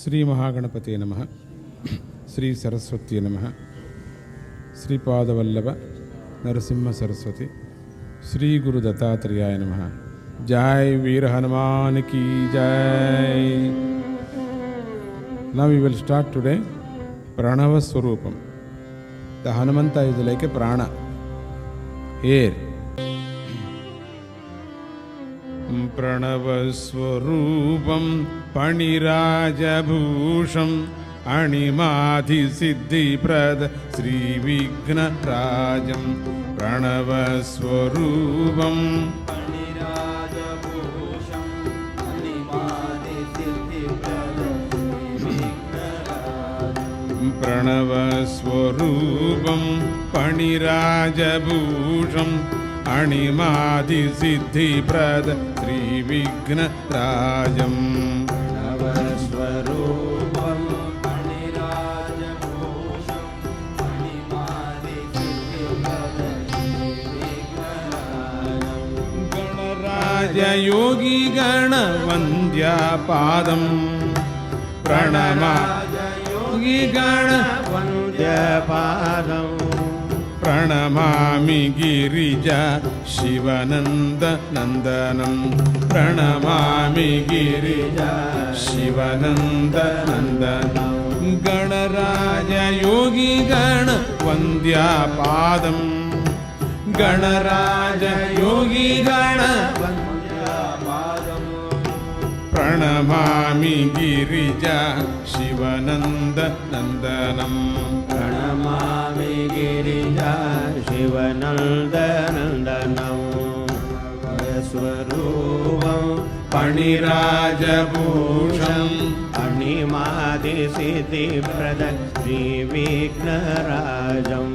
Sri Mahaganapathy namaḥ, Sri Saraswati namaḥ, Sri Padavallabha Narasimha Saraswati, Sri Guru Dattatreya namaḥ. Jaya Veera Hanumān ki Jai. Now we will start today pranava svarupam. The Hanumanta is like a prana, air. Pranava svarupam paniraja bhusham animādhi siddhi prad Sri Vigna Rajam. Pranava svarupam paniraja bhusham animādhi siddhi prad Sri Vigna Rajam. Pranava svarupam paniraja bhusham animādhi siddhi prad Sri Vigna Rajam. Pranava svarupam paniraja bhusham animādhi siddhi prad Sri Vigna Rajam. Ganaraja yogi gana vandya padam. Pranama yogi gana vandya padam. Pranamami girija Shivananda nandanam. Pranamami girija Shivananda nandanam. Ganaraja yogi gana vandya padam. Ganaraja yogi gana vandya padam. Pranamami girija Shivananda nandanam. Pranamami girija Shivananda nandanam. Svarupam paniraja bhusham animādhi siddhi prada Sri Vigna Rajam.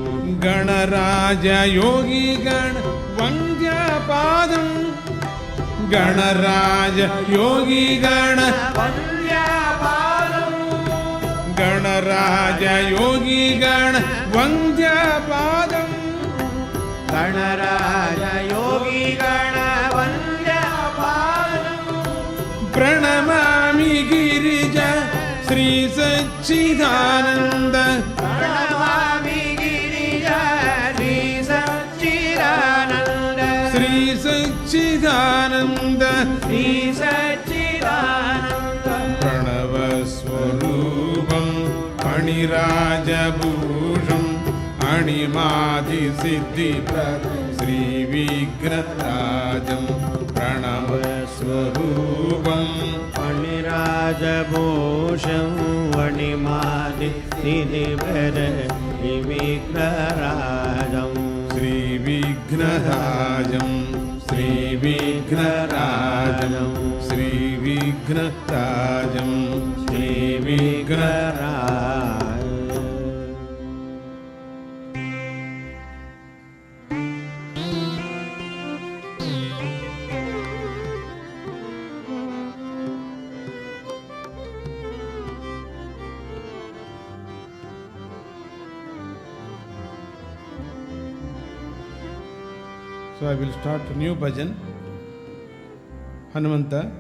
Ganaraja yogi gana vandya padam. Ganaraja yogi gana vandya padam. Ganaraja yogi gana vandya padam. Ganaraja yogi gana vandya padam. Pranamami girija Sri Sachchidananda. Pranamami girija Sri Sachchidananda. Sri Sachchidananda. Sri Sachchidananda. Pranava svarupam paniraja bhusham animādhi siddhi prad Sri Vigna Rajam. Pranava svarupam paniraja bhusham animādhi siddhi prad Sri Vigna Rajam. Sri Vigna Rajam. Sri Vigna Rajam. Sri Vigna Rajam. Sri Vigna Rajam. So I will start a new bhajan, Hanumanta.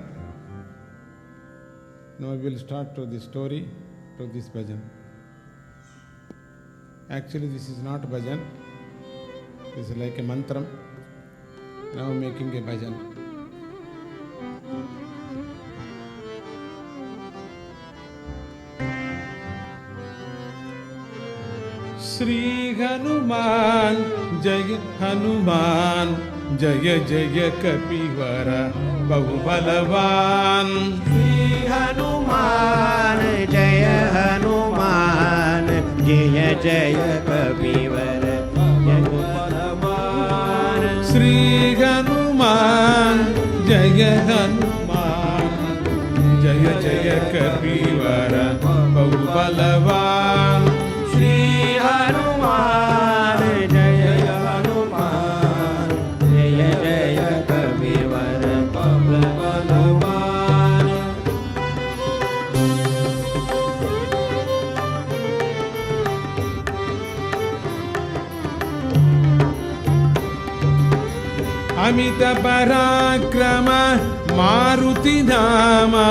Now I will start to the story to this bhajan. Actually this is not bhajan, this is like a mantram. Now I am making a bhajan. Sri Hanuman, Jaya Hanuman, Jaya Jaya Kapivara Bahubalavan. Sri Hanuman, Jaya Hanuman, Jaya Jaya Kapivara Bahubalavan. Sri Hanuman, Jaya Hanuman, Jaya Jaya Kapivara Bahubalavan. Sri Hanuman, Jaya Hanuman, Jaya Jaya Kapivara Bahubalavan. Amita Parakrama Maruti Nama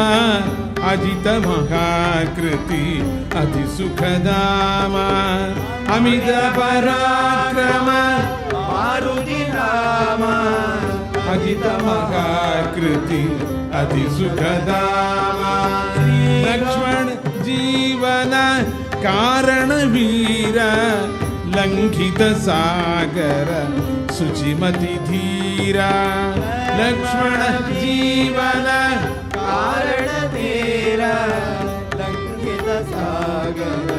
Ajit महाकृति अति सुखधाम अमित पराक्रम मारुति नाम अजित महाकृति अति सुखधाम लक्ष्मण जीवन कारण वीर लंघित सागर शुचिमति धीरा लक्ष्मण जीवन कारण धीरा लंघित सागर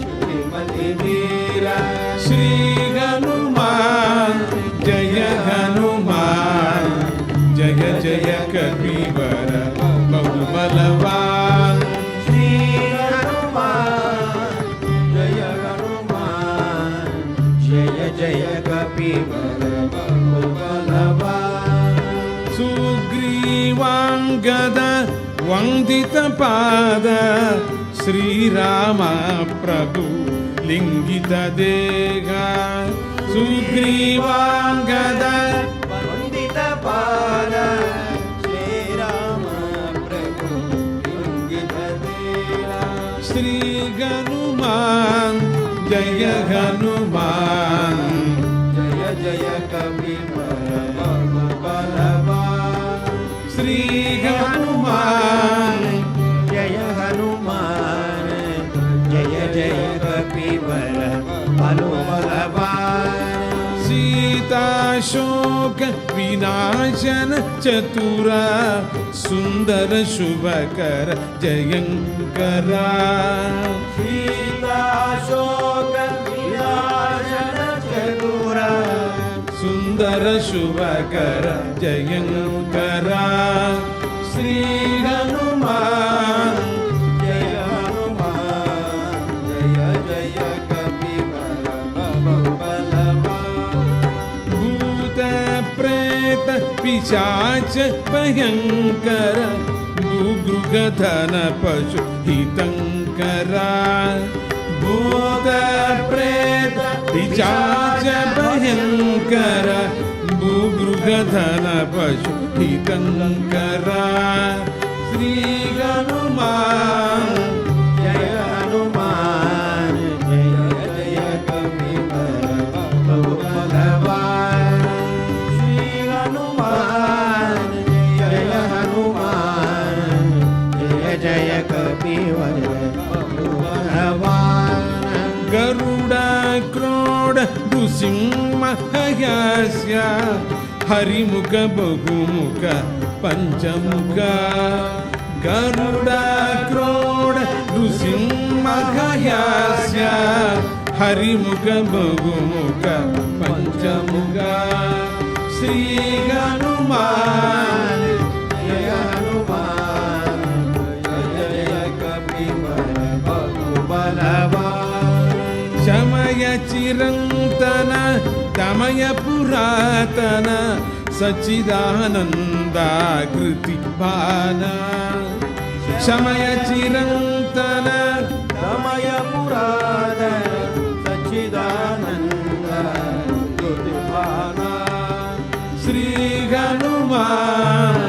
शुचिमति धीरा श्री हनुमान जय हनुमान जय जय कपीवर बहु बलवान श्री हनुमान जय हनुमान जय जय कपीवर बहु बलवान सुग्रीवांगद वंदित पाद श्री राम प्रभु लिंगित देगा सुग्रीवांगद वंदित पाद श्री राम प्रभु लिंगित देगा श्री हनुमान जय हनुमान जय जय कपीवर बहु बलवान श्री हनुमान जय हनुमान जय जय कपीवर बहु बलवान सीता शोक विनाशन चतुरा सुंदर शुभकर जयंकरा सीता शोक विनाशन चतुरा सुंदर शुभकर जयंकरा श्री हनुमान जय हनुमान जय जय कपीवर बहु बलवान भूत प्रेत पिशाच भयंकर भूगृगधन पशु हितंकरा भूत प्रेत पिशाच भयंकर भूगृगधन पशु हितंकरा श्री हनुमान जय हनुमान जय जय कपीवर बहु बलवान श्री हनुमान जय हनुमान जय जय कपीवर बहु बलवान गरुड़ा क्रोड़ नृसिंहस्य हरिमुख बहुमुख पंचमुख गरुड़ा क्रोड़ नृसिंहस्य हरिमुख बहुमुख पंचमुख श्री हनुमान जय हनुमान जय जय कपीवर बहु बलवान शमय चिरंतन दमय पुरातन सच्चिदानंदा कृति भाना शमय चिरंतन दमय पुरातन सच्चिदानंद कृतिभाना श्री हनुमान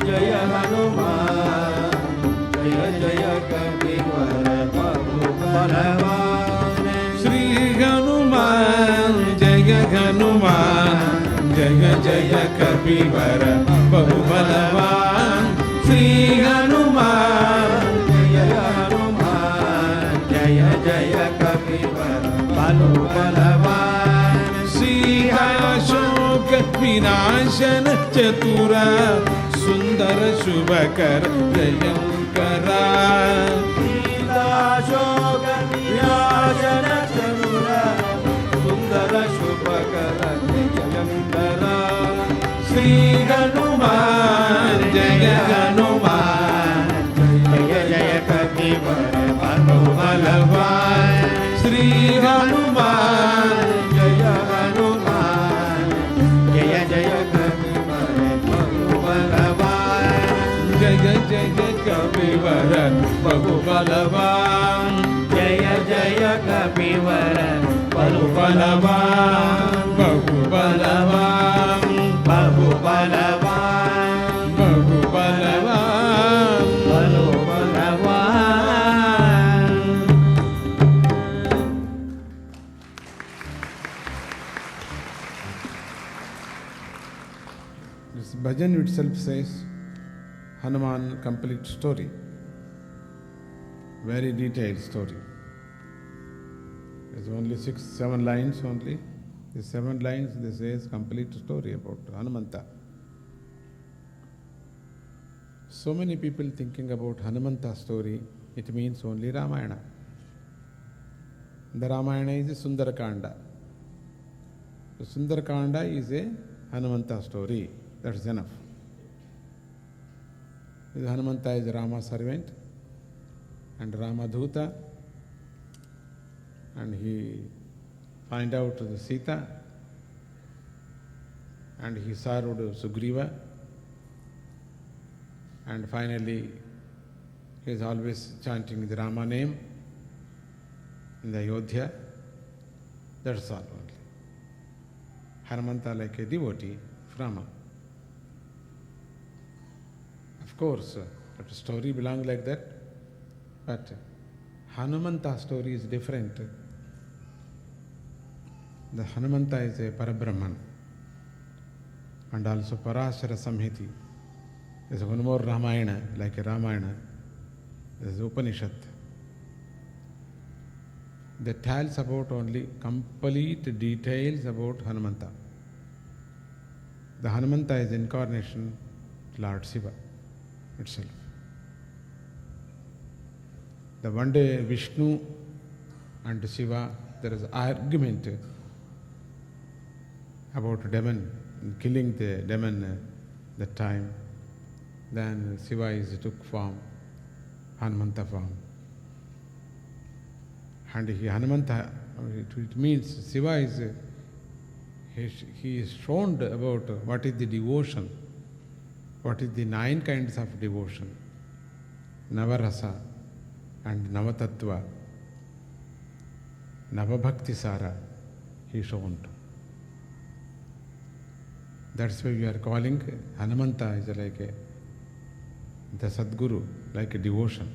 जय हनुमान जय जय कपीवर बहु बलवान श्री हनुमान जय हनुमान जय जय कपीवर बहु बलवान श्री हनुमान जय हनुमान जय जय कपीवर बहु बलवान सिंहाशोक विनाशन चतुरा सुंदर शुभकर जयंकरा सीताशोक विनाशन चतुरा सुंदर शुभकर जयंकरा श्री हनुमान जय हनुमान जय जय कपीवर बहु बलवान श्री हनुमान जय हनुमान जय जय कपीवर बहु बलवान जय जय कपीवर बहु बलवान जय जय कपीवर बहु बलवान बहु बलवान बहु बलवान बहु बलवान बहु bhajan itself says Hanuman complete story, very detailed story. There's only 6-7 lines only. The 7 lines they say complete story about Hanumanta. So many people thinking about Hanumanta story, it means only Ramayana. The Ramayana is a Sundarakanda. The Sundarakanda is a Hanumanta story. That's enough. Hanumanta is Rama's servant and Avadhoota, and he find out the Sita and he served Sugriva, and finally he is always chanting the Rama name in the Ayodhya. That's all only. Hanumanta like a devotee of Rama. Of course, that story belongs like that, but Hanumanta story is different. The Hanumanta is a Parabrahman, and also Parashara Samhiti. There's one more Ramayana, like a Ramayana. There's Upanishad. That tells about only complete details about Hanumanta. The Hanumanta is incarnation Lord Shiva itself. The one day Vishnu and Shiva, there is argument about demon, killing the demon that time. Then Shiva took form, Hanumanta form. And Hanumanta, it means Shiva he is shown about what is the devotion, what is the 9 kinds of devotion, Navarasa and Navatattva, Navabhakti Sara, he is shown. That's why we are calling Hanumanta is like the Sadguru, like a devotion.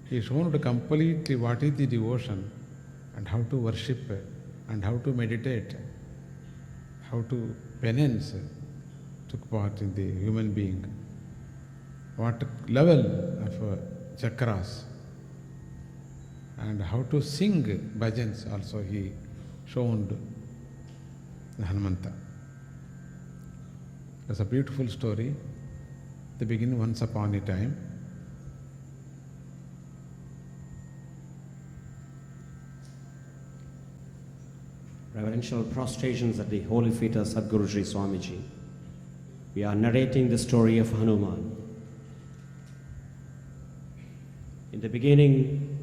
He showed completely what is the devotion and how to worship and how to meditate, how to penance took part in the human being, what level of chakras, and how to sing bhajans also he showed the Hanumanta. It's a beautiful story. They begin once upon a time. Reverential prostrations at the holy feet of Sadguru Sri Swamiji. We are narrating the story of Hanuman. In the beginning,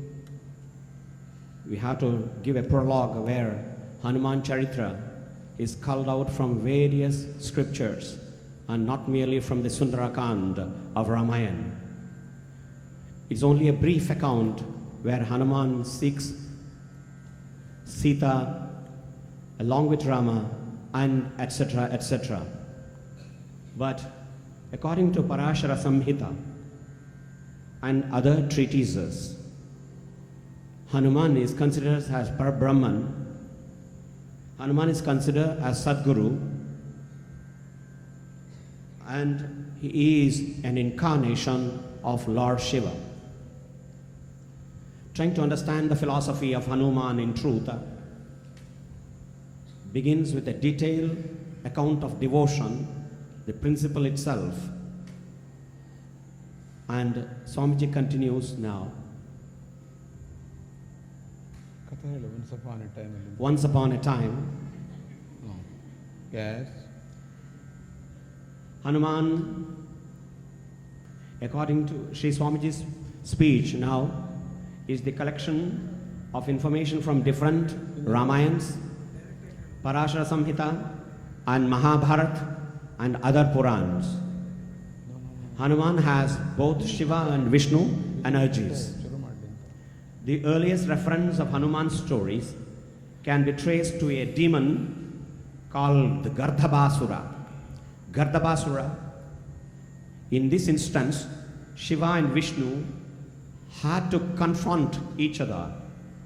we have to give a prologue where Hanuman Charitra is culled out from various scriptures and not merely from the Sundarakand of Ramayana. It's only a brief account where Hanuman seeks Sita along with Rama and etc. etc. But according to Parashara Samhita and other treatises, Hanuman is considered as Parabrahman. Hanuman is considered as Sadguru, and he is an incarnation of Lord Shiva. Trying to understand the philosophy of Hanuman in truth begins with a detailed account of devotion, the principle itself. And Swamiji continues now. Once upon a time, Yes. Hanuman, according to Sri Swamiji's speech now, is the collection of information from different Ramayans, Parashara Samhita and Mahabharata and other Purans. Hanuman has both Shiva and Vishnu energies. The earliest reference of Hanuman's stories can be traced to a demon called the Gardhabasura. Gardhabasura, in this instance, Shiva and Vishnu had to confront each other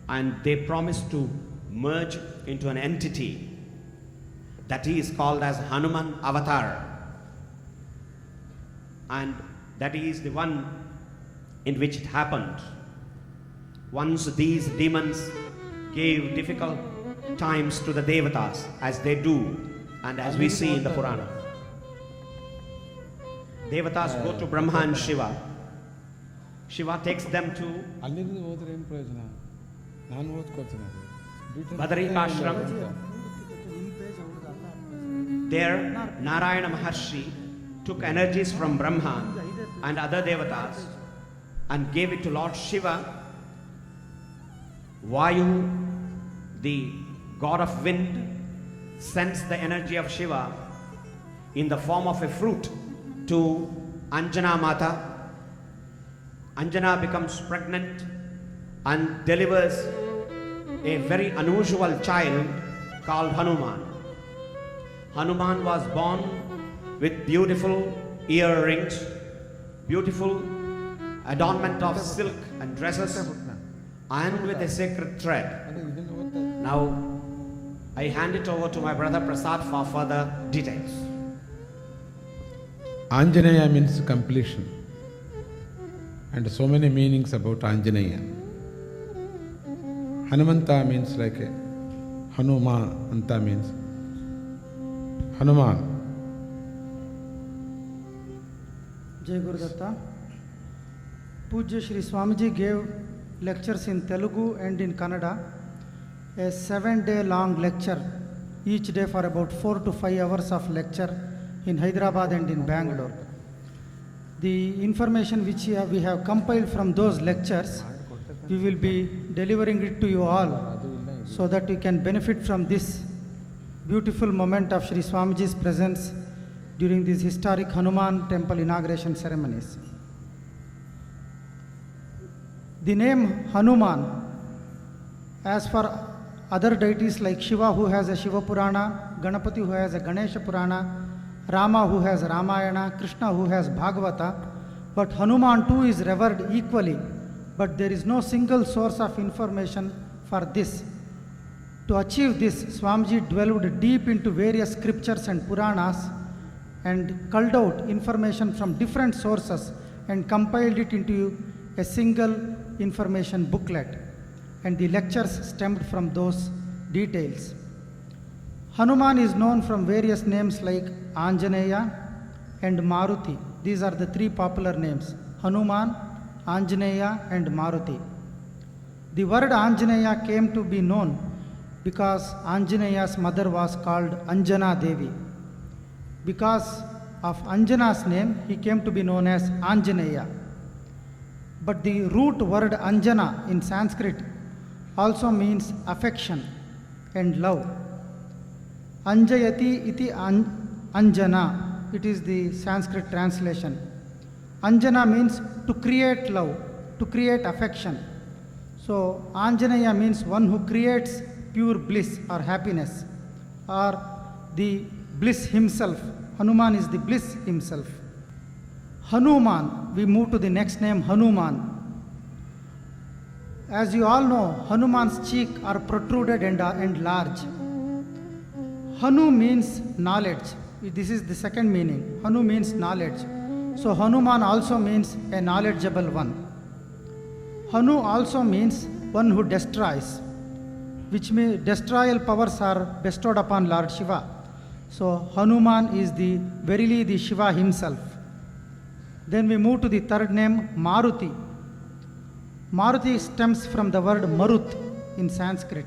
and they promised to merge into an entity. That is called as Hanuman avatar. And that is the one in which it happened. Once these demons gave difficult times to the Devatas, as they do, and as we see in the Purana. Devatas go to Brahma and Shiva. Shiva takes them to ಅಲ್ಲಿಂದ ಹೋದ್ರೆ ಏನು ಪ್ರಯೋಜನ? ನಾನು ಓದ್ಕೋತೀನಿ. Bhadarika ashram. There, Narayana Maharshi took energies from Brahma and other Devatas and gave it to Lord Shiva. Vayu, the god of wind, sends the energy of Shiva in the form of a fruit to Anjana Mata. Anjana becomes pregnant and delivers a very unusual child called Hanumān. Hanumān was born with beautiful earrings, beautiful adornment of silk and dresses, and with a sacred thread. Now, I hand it over to my brother Prasad for further details. Anjaneya means completion, and so many meanings about Anjaneya. Hanumanta means like a Hanumanta means Hanuman. Jai Guru Datta. Pujya Sri Swamiji gave lectures in Telugu and in Kannada, a 7-day long lecture, each day for about 4 to 5 hours of lecture in Hyderabad and in Bangalore. The information which we have compiled from those lectures, we will be delivering it to you all so that you can benefit from this beautiful moment of Sri Swamiji's presence during these historic Hanuman temple inauguration ceremonies. The name Hanuman, as for other deities like Shiva, who has a Shiva Purana, Ganapathy, who has a Ganesha Purana, Rama, who has Ramayana, Krishna, who has Bhagavata, but Hanuman too is revered equally, but there is no single source of information for this. To achieve this, Swamiji dwelled deep into various scriptures and Puranas and culled out information from different sources and compiled it into a single information booklet, and the lectures stemmed from those details. Hanuman is known from various names like Anjaneya and Maruti. These are the 3 popular names: Hanuman, Anjaneya and Maruti. The word Anjaneya came to be known because Anjaneya's mother was called Anjana Devi. Because of Anjana's name, he came to be known as Anjaneya. But the root word Anjana in Sanskrit also means affection and love. Anjayati iti Anjana, it is the Sanskrit translation. Anjana means to create love, to create affection. So Anjaneya means one who creates pure bliss or happiness, or the bliss himself. Hanuman is the bliss himself. Hanuman, we move to the next name, Hanuman. As you all know, Hanuman's cheeks are protruded and large. Hanu means knowledge. This is the second meaning. Hanu means knowledge. So Hanuman also means a knowledgeable one. Hanu also means one who destroys, which means destroyal powers are bestowed upon Lord Shiva. So Hanuman is verily the Shiva himself. Then we move to the third name, Maruti. Maruti stems from the word Marut in Sanskrit.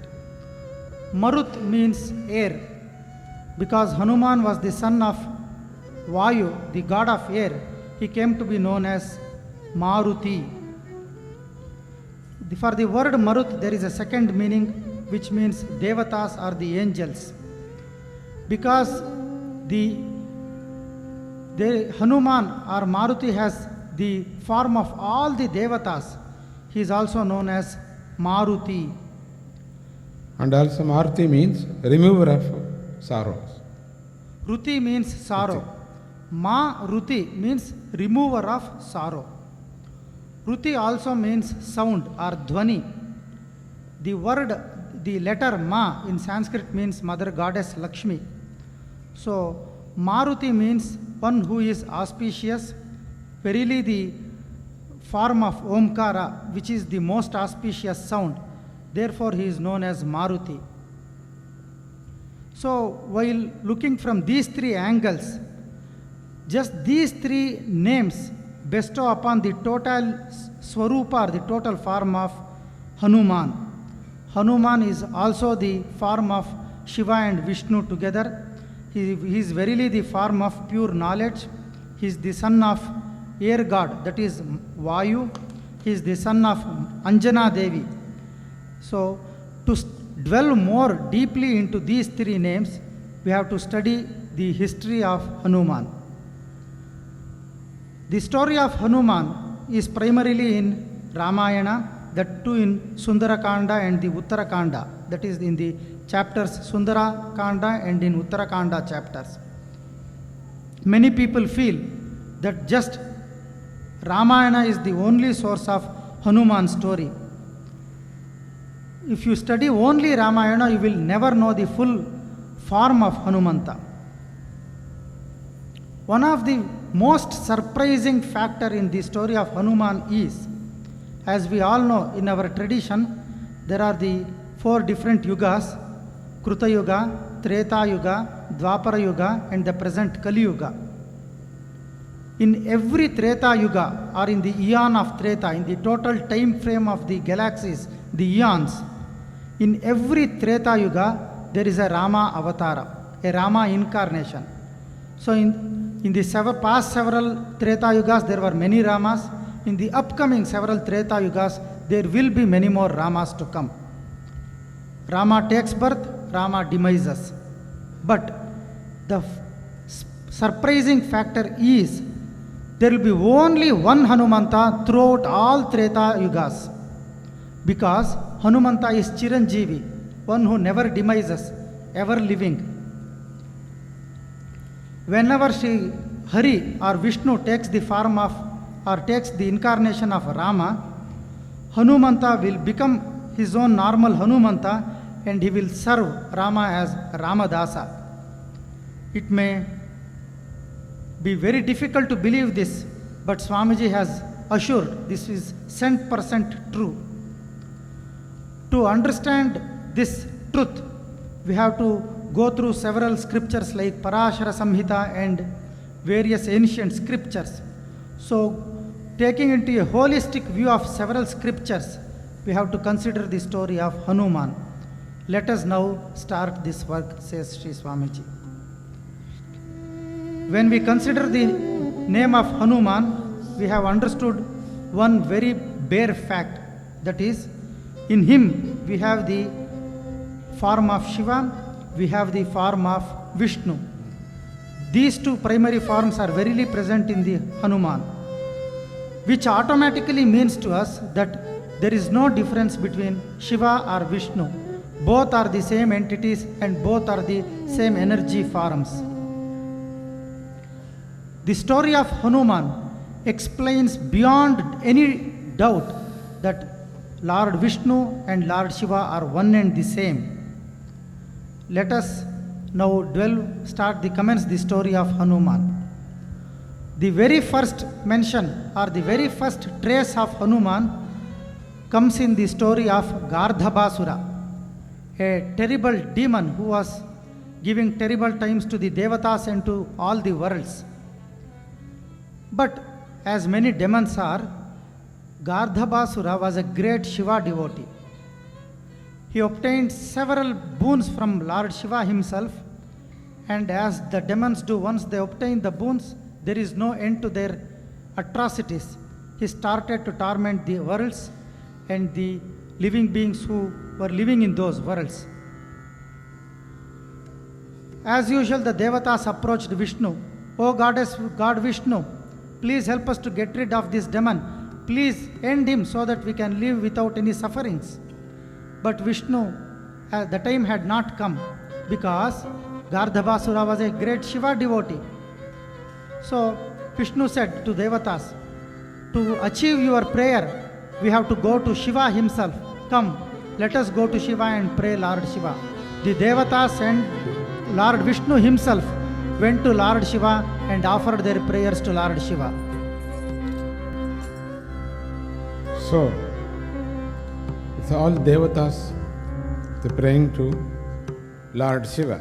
Marut means air, because Hanuman was the son of Vayu, the god of air. He came to be known as Maruti. For the word Marut, there is a second meaning, which means Devatas or the angels. Because the Hanuman or Maruti has the form of all the Devatas, he is also known as Maruti. And also Maruti means remover of sorrows. Ruti means sorrow. Maruti means remover of sorrow. Ruti also means sound or dhvani. The letter Ma in Sanskrit means Mother Goddess Lakshmi. So, Maruti means one who is auspicious. Verily, the form of Omkara, which is the most auspicious sound. Therefore, he is known as Maruti. So, while looking from these three angles, just these three names bestow upon the total svarupa, or the total form of Hanuman. Hanuman is also the form of Shiva and Vishnu together. He is verily the form of pure knowledge. He is the son of air god, that is Vayu. He is the son of Anjana Devi. So, to dwell more deeply into these three names, we have to study the history of Hanuman. The story of Hanuman is primarily in Ramayana, that too in Sundarakanda and the Uttarakanda, that is in the chapters Sundarakanda and in Uttarakanda chapters. Many people feel that just Ramayana is the only source of Hanuman's story. If you study only Ramayana, you will never know the full form of Hanumanta. One of the most surprising factor in the story of Hanuman is, as we all know in our tradition, there are the 4 different yugas: Kruta Yuga, Treta Yuga, Dwapara Yuga, and the present Kali Yuga. In every Treta Yuga, or in the eon of Treta, in the total time frame of the galaxies, the eons, in every Treta Yuga, there is a Rama avatara, a Rama incarnation. So in the past several Treta Yugas, there were many Ramas. In the upcoming several Treta Yugas, there will be many more Ramas to come. Rama takes birth, Rama demises. But the surprising factor is, there will be only one Hanumanta throughout all Treta Yugas. Because Hanumanta is Chiranjeevi, one who never demises, ever living. Whenever Sri Hari or Vishnu takes the form of, or takes the incarnation of Rama, Hanumanta will become his own normal Hanumanta, and he will serve Rama as Ramadasa. It may be very difficult to believe this, but Swamiji has assured this is 100% true. To understand this truth, we have to go through several scriptures like Parashara Samhita and various ancient scriptures. So, taking into a holistic view of several scriptures, we have to consider the story of Hanuman. Let us now start this work, says Sri Swamiji. When we consider the name of Hanuman, we have understood one very bare fact, that is, in him we have the form of Shiva, we have the form of Vishnu. These two primary forms are verily present in the Hanuman, which automatically means to us that there is no difference between Shiva or Vishnu. Both are the same entities and both are the same energy forms. The story of Hanuman explains beyond any doubt that Lord Vishnu and Lord Shiva are one and the same. Let us now commence the story of Hanuman. The very first mention or the very first trace of Hanuman comes in the story of Gardhabasura, a terrible demon who was giving terrible times to the Devatas and to all the worlds. But as many demons are, Gardhabasura was a great Shiva devotee. He obtained several boons from Lord Shiva himself, and as the demons do, once they obtain the boons, there is no end to their atrocities. He started to torment the worlds and the living beings who were living in those worlds. As usual, the Devatas approached Vishnu. "O Goddess, God Vishnu, please help us to get rid of this demon. Please end him so that we can live without any sufferings." But Vishnu, the time had not come, because Gardhabasura was a great Shiva devotee. So Vishnu said to Devatas, "To achieve your prayer, we have to go to Shiva himself. Come, let us go to Shiva and pray Lord Shiva." The Devatas and Lord Vishnu himself went to Lord Shiva and offered their prayers to Lord Shiva. So, it's all devatas, they're praying to Lord Shiva.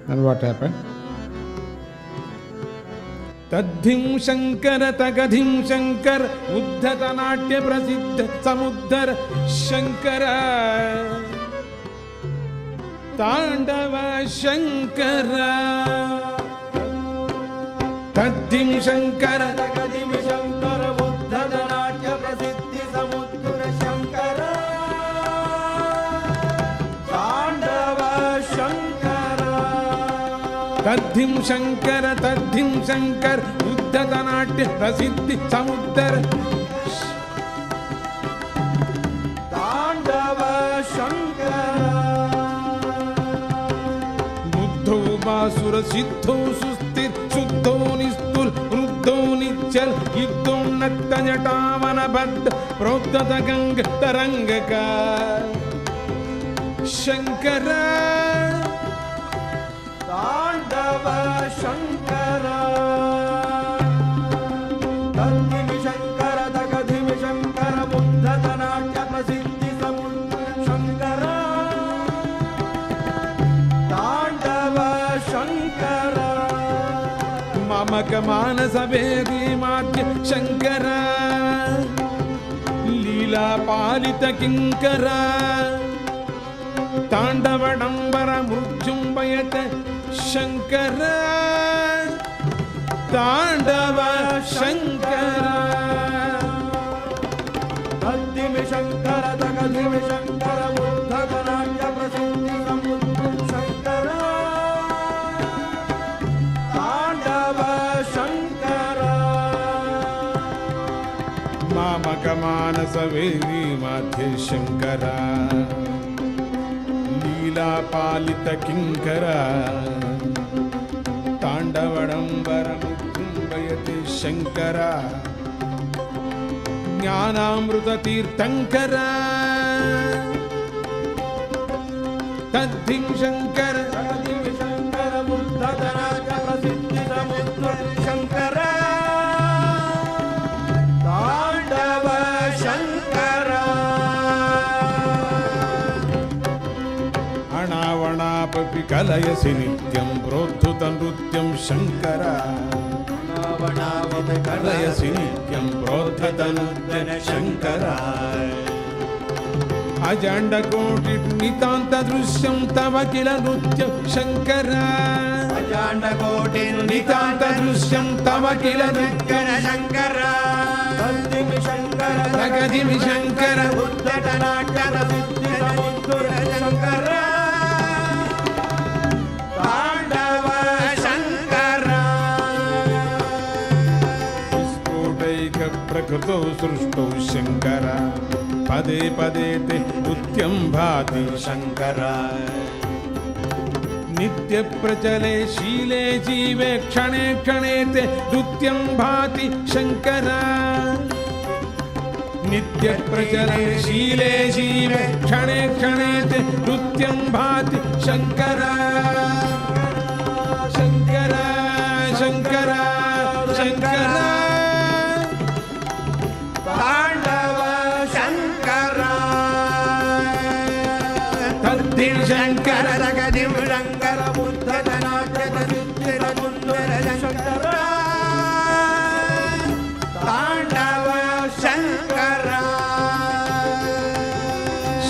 And what happened? Taddhiṁ śaṅkara tagadhiṁ śaṅkara uddhata natya prasiddha samuddhara śaṅkara tāṇḍava śaṅkara taddhiṁ śaṅkara tagadhiṁ śaṅkara uddhata natya prasiddha samuddhara śaṅkara tāṇḍava śaṅkara taddhiṁ śaṅkara uddhata natya prasiddhi samuddhara tāṇḍava śaṅkara buddho vasura siddho susthir shuddho nisthul ruddho nichal iddho natta jatavana baddha prodhata ganga tarangaka śaṅkara tāṇḍava śaṅkara taddhiṁ śaṅkara tagadhiṁ śaṅkara uddhata natya prasiddhi samuddhara śaṅkara tāṇḍava śaṅkara mamaka manasa vedhimadhya śaṅkara leela palita kinkara tāṇḍavadambara mrujumbayate śaṅkara tāṇḍava śaṅkara taddhiṁ śaṅkara tagadhiṁ śaṅkara uddhata natya prasiddhi samuddhara śaṅkara tāṇḍava śaṅkara mamaka manasa vedhimadhya śaṅkara leela palita kinkara tāṇḍavadambara mrujumbayate śaṅkara Jnanamrita Tirthankara ತದ್ಧಿಂ Shankara tagadhiṁ śaṅkara uddhata natya prasiddhi samuddhara śaṅkara tāṇḍava śaṅkara ಅಣಾವಣಾಪಿ ಕಲಯಸಿ ನಿತ್ಯಂ ಪ್ರೋದ್ಧುತ ನೃತ್ಯಂ Shankara vanavam ಕಲಯಸಿ ನಿತ್ಯಂ ಪ್ರೋದ್ಧತ ನೃತ್ಯಂ Shankara agenda ಕೋಟಿ ನಿತಾಂತ ದೃಶ್ಯಂ ತವ ಕಿಲ ನೃತ್ಯಂ Shankara agenda ಕೋಟಿ ನಿತಾಂತ ದೃಶ್ಯಂ ತವ ಕಿಲ ನೃತ್ಯಂ ಶಂಕರ ತದ್ಧಿಂ ಶಂಕರ ತಗಧಿಂ ಶಂಕರ ಉದ್ದಟ ನಾಟ್ಯ ಸಿದ್ಧಿ ಸಮುದ್ಧರ ಶಂಕರ ತಾಂಡವ ಶಂಕರ ವಿಸ್ಫೋಟೈಕ ಪ್ರಕೃತೋ ಸೃಷ್ಟೋ ಶಂಕರ ಪದೇ ಪದೇ ತೇ ನೃತ್ಯಂ ಭಾತಿ ಶಂಕರ ನಿತ್ಯ ಪ್ರಚಲೆ ಶೀಲೆ ಜೀವೆ ಕ್ಷಣೆ ಕ್ಷಣೆ ತೇ ನೃತ್ಯಂ ಭಾತಿ ಶಂಕರ ನಿತ್ಯ ಪ್ರಚಲೆ ಶೀಲೆ ಜೀವೆ ಕ್ಷಣೆ ಕ್ಷಣೆ ತೇ ನೃತ್ಯಂ ಭಾತಿ ಶಂಕರ ಶಂಕರ ಶಂಕರ ಶಂಕರ ತಾಂಡವ ಶಂಕರ ತದ್ಧಿಂ ಶಂಕರ ತಗಧಿಂ ಶಂಕರ ಬುದ್ಧದ ನಾಟ್ಯದ ಸಿದ್ಧಿರ ಸುಂದರ ಶಂಕರ ತಾಂಡವ ಶಂಕರ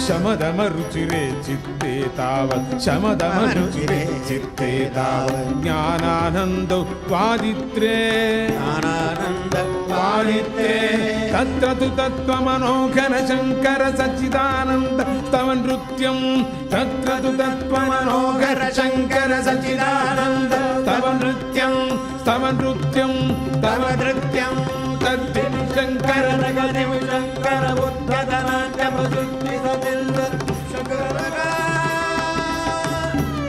ಶಮದಮ ರುಚಿರೇ ಚಿತ್ತೇ ತಾವತ್ ಶಮದಮ ರುಚಿರೇ ಚಿತ್ತೇ ತಾವತ್ ಜ್ಞಾನಾನಂದೋ ತ್ವಾದಿತ್ರೇ ಆನಂದ ತ್ವಾದಿತ್ರೇ ತತ್ರ ತು ತತ್ವ ಮನೋಘನ ಶಂಕರ ಸಚ್ಚಿದಾನಂದ ತವ ನೃತ್ಯಂ ತತ್ರ ತು ತತ್ವ ಮನೋಘರ ಶಂಕರ ಸಚ್ಚಿದಾನಂದ ತವ ನೃತ್ಯಂ ತವ ನೃತ್ಯಂ ತವ ನೃತ್ಯಂ ತದ್ಧಿಂ ಶಂಕರ ತಗಧಿಂ ಶಂಕರ ಬುದ್ಧದ ನಾಟ್ಯ ಪ್ರಸಿದ್ಧಿ ಸತಿಲ್ಲ ಶಂಕರ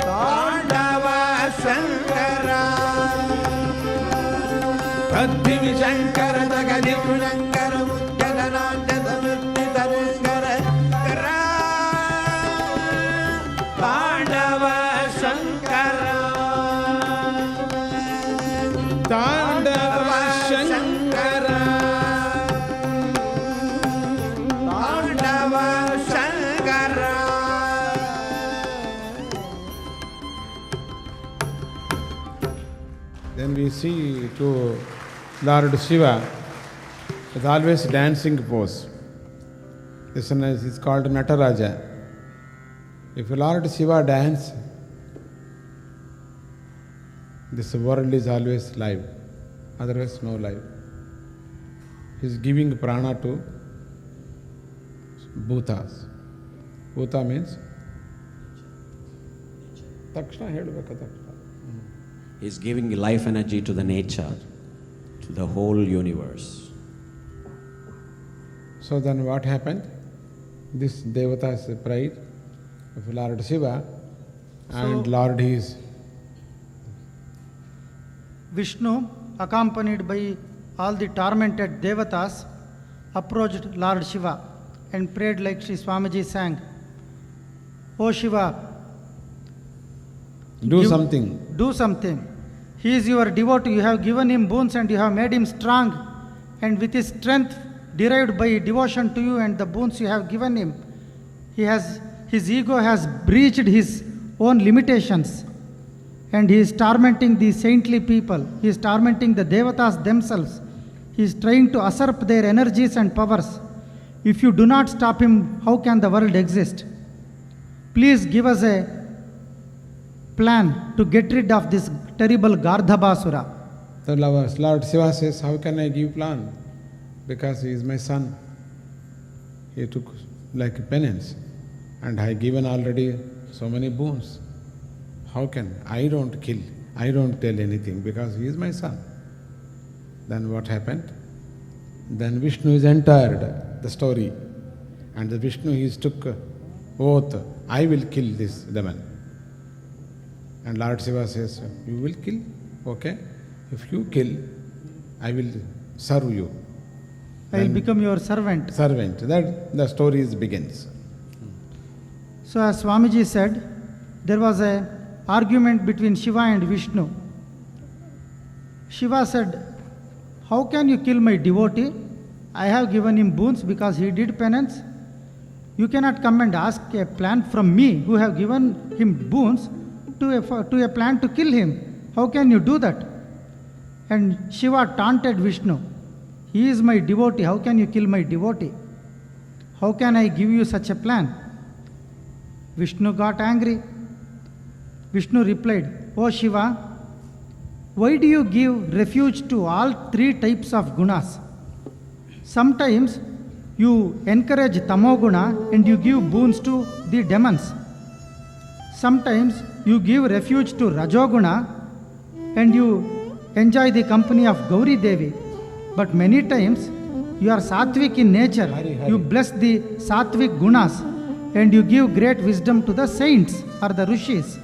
ತಾಂಡವ ಶಂಕರ ತದ್ಧಿಂ ಶಂಕರ ತಗಧಿಂ ಶಂಕರ ಬುದ್ಧದ ನಾಟ್ಯದ ವೃತ್ತಿ ತರಂಗರ ತಾಂಡವ Shankara when we see to Lord Shiva, it's always dancing pose. This one is called Nataraja. If Lord Shiva dance, this world is always live, otherwise no life. He is giving prana to bhutas. Bhuta means takshana helbeka takshana. He is giving life energy to the nature, to the whole universe. So then what happened? This Devatas pride of Lord Shiva and Lord is Vishnu, accompanied by all the tormented Devatas, approached Lord Shiva and prayed like Sri Swamiji sang, "O Shiva, do something. Do something. He is your devotee. You have given him boons and you have made him strong. And with his strength derived by devotion to you and the boons you have given him, his ego has breached his own limitations. And he is tormenting the saintly people. He is tormenting the Devatas themselves. He is trying to usurp their energies and powers. If you do not stop him, how can the world exist? Please give us a plan to get rid of this terrible Gardhabasura." The Lord Shiva says, how can I give plan? Because he is my son. He took like penance and I have given already so many boons. How can? I don't kill, I don't tell anything because he is my son. Then what happened? Then Vishnu is entered the story and the Vishnu he took oath, I will kill this demon. And Lord Shiva says, you will kill? Okay. If you kill, I will serve you. I will become your servant. Servant. That the story begins. So as Swamiji said, there was a argument between Shiva and Vishnu. Shiva said, how can you kill my devotee? I have given him boons because he did penance. You cannot come and ask a plan from me who have given him boons to a plan to kill him. How can you do that? And Shiva taunted Vishnu. He is my devotee. How can you kill my devotee? How can I give you such a plan? Vishnu got angry. Vishnu replied, "O Shiva, why do you give refuge to all three types of gunas? Sometimes you encourage tamoguna and you give boons to the demons. Sometimes you give refuge to rajoguna and you enjoy the company of Gauri Devi. But many times you are sattvic in nature. You bless the sattvic gunas and you give great wisdom to the saints or the rishis.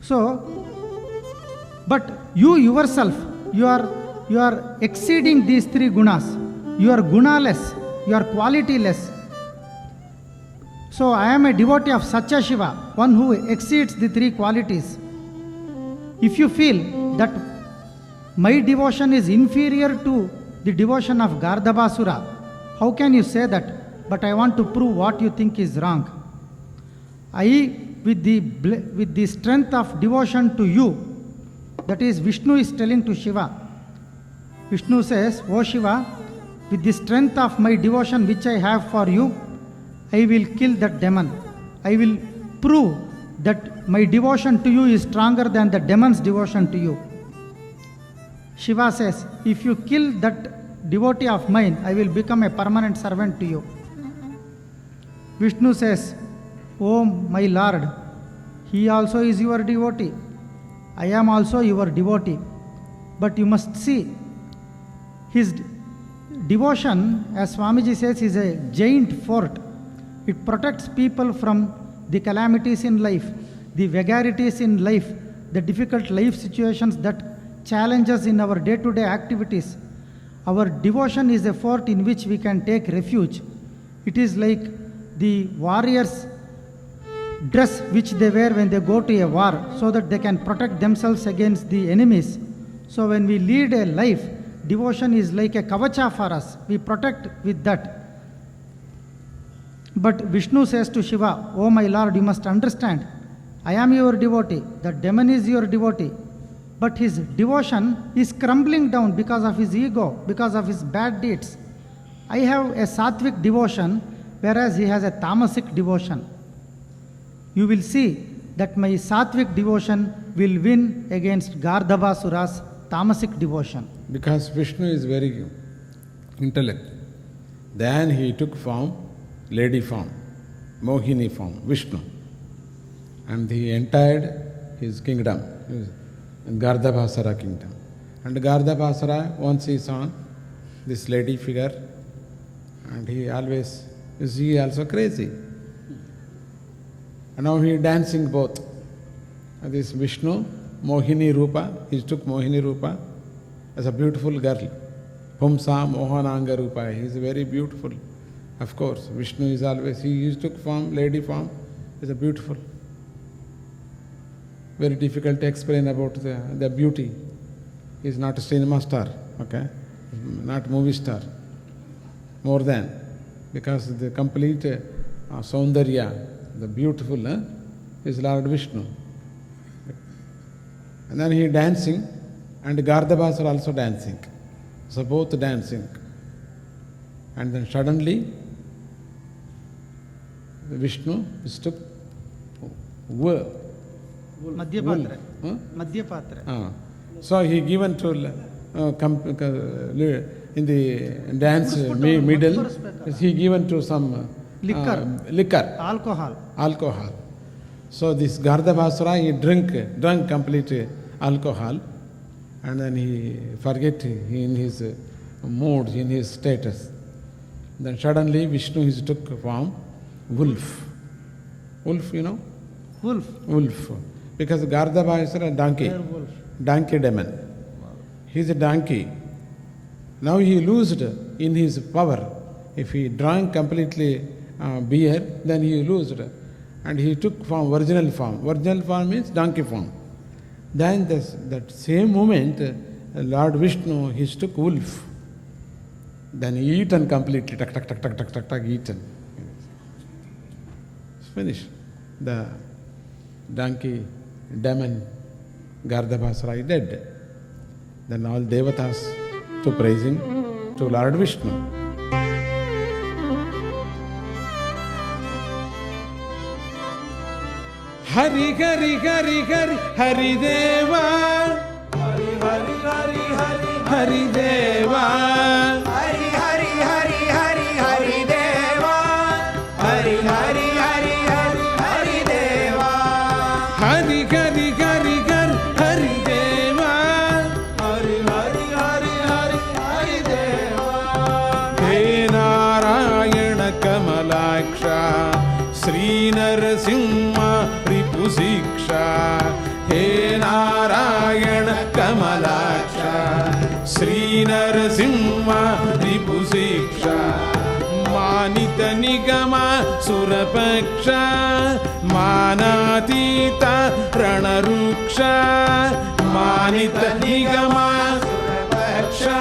So, but you yourself, you are exceeding these three gunas. You are gunaless, you are qualityless. So I am a devotee of Satya Shiva, one who exceeds the three qualities. If you feel that my devotion is inferior to the devotion of Gardhabasura, how can you say that? But I want to prove what you think is wrong. With the strength of devotion to you, that is Vishnu is telling to Shiva. Vishnu says, "O Shiva, with the strength of my devotion which I have for you, I will kill that demon. I will prove that my devotion to you is stronger than the demon's devotion to you." Shiva says, "If you kill that devotee of mine, I will become a permanent servant to you." Vishnu says, "Oh my Lord, he also is your devotee. I am also your devotee. But you must see, his devotion, as Swamiji says, is a giant fort. It protects people from the calamities in life, the vagaries in life, the difficult life situations that challenge us in our day-to-day activities. Our devotion is a fort in which we can take refuge. It is like the warriors' dress which they wear when they go to a war so that they can protect themselves against the enemies. So when we lead a life, devotion is like a kavacha for us. We protect with that. But Vishnu says to Shiva, "Oh my Lord, you must understand, I am your devotee. The demon is your devotee. but his devotion is crumbling down because of his ego, because of his bad deeds. I have a sattvic devotion, whereas he has a tamasic devotion. You will see that my sattvic devotion will win against Gardhabasura's tamasic devotion. Because Vishnu is very intellect. Then he took form, lady form, Mohini form, Vishnu. And he entered his kingdom, Gardhabasura kingdom. And Gardhabasura, once he saw this lady figure, and he always, is he also crazy? And now he is dancing both. And this Vishnu, Mohini Rupa, he took Mohini Rupa as a beautiful girl. Pumsa Mohananga Rupa, he is very beautiful. Of course, Vishnu is always, he took form, lady form, is a beautiful. Very difficult to explain about the beauty. He is not a cinema star, okay? Not movie star. More than, because the complete Saundarya, the beautiful, is Lord Vishnu. And then he dancing, and Gardhabas are also dancing. So both dancing. And then suddenly, Vishnu took wool. Madhyapatra. Madhyapatra. So he given to in the dance middle, he given to some liquor. Alcohol. So this Gardhabasura, he drank complete alcohol, and then he forget in his mood, in his status. Then suddenly Vishnu he took form, wolf. Wolf, you know? Wolf. Because Gardhabasura, donkey. Donkey demon. He is a donkey. Now he loosed in his power. If he drank completely beer, then he loosed. And he took form, original form. Original form means donkey form. Then that same moment, Lord Vishnu, he took wolf. Then he eaten completely, tak, eaten. It's finished. The donkey, demon, Gardhabasura is dead. Then all devatas to praising to Lord Vishnu. Hari Hari Hari Hari haridēvā, Hari Hari Hari Hari haridēvā, Hari Hari Hari Hari haridēvā, Hari Hari Hari Hari haridēvā, Hari Hari Hari Hari haridēvā, Hari Hari Hari Hari haridēvā. He Narayana Kamalaksha, Sri Narasimha Ripusiksha, He Narayana Kamalaksha, Sri Narasimha Ripusiksha, Manita Nigama Surapaksha, Manatita Ranaruksha, Manita Nigama Surapaksha,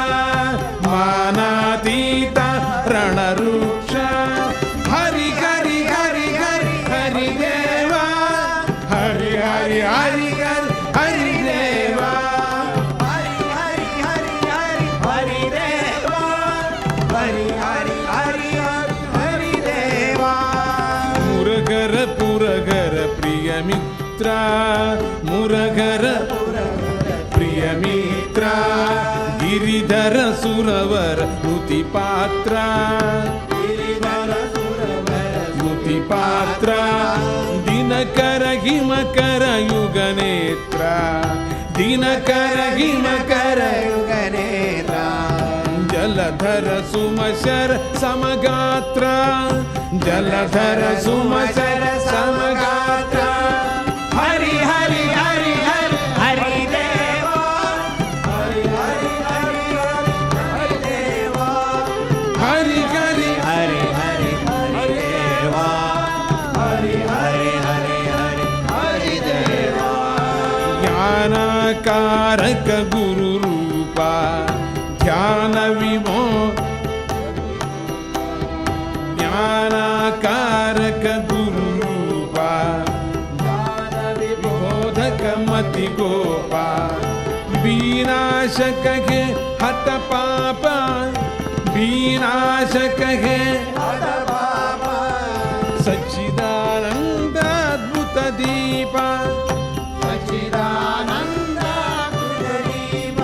Manatita Ranaruksha, Hari Hari Hari Hari haridēvā, Hari Hari Hari Hari haridēvā, Hari Hari Hari Hari haridēvā, Hari Hari Hari Hari haridēvā. Muragara Puragara Priyamitra, Muragara Priyamitra, Giridhara Suravara Mutipatra, Mutipatra, Dinakara Himakara Yuganetra, Dinakara Himakara Yuganetra, Jaladhara Sumashara Samagatra, Jaladhara Sumashara Samagatra, Hari Hari Hari Hari haridēvā, Hari Hari Hari Hari haridēvā, Hari Hari Hari Hari haridēvā, Hari Hari Hari Hari haridēvā. Jnanakaraka Guru Rupa, Jnana Vimo, Jnanakaraka Guru Rupa, Bodhaka Mati Gopa, विनाशक है हत पाप, विनाशक है सच्चिदानंद अद्भुत दीप, सच्चिदानंद दीप।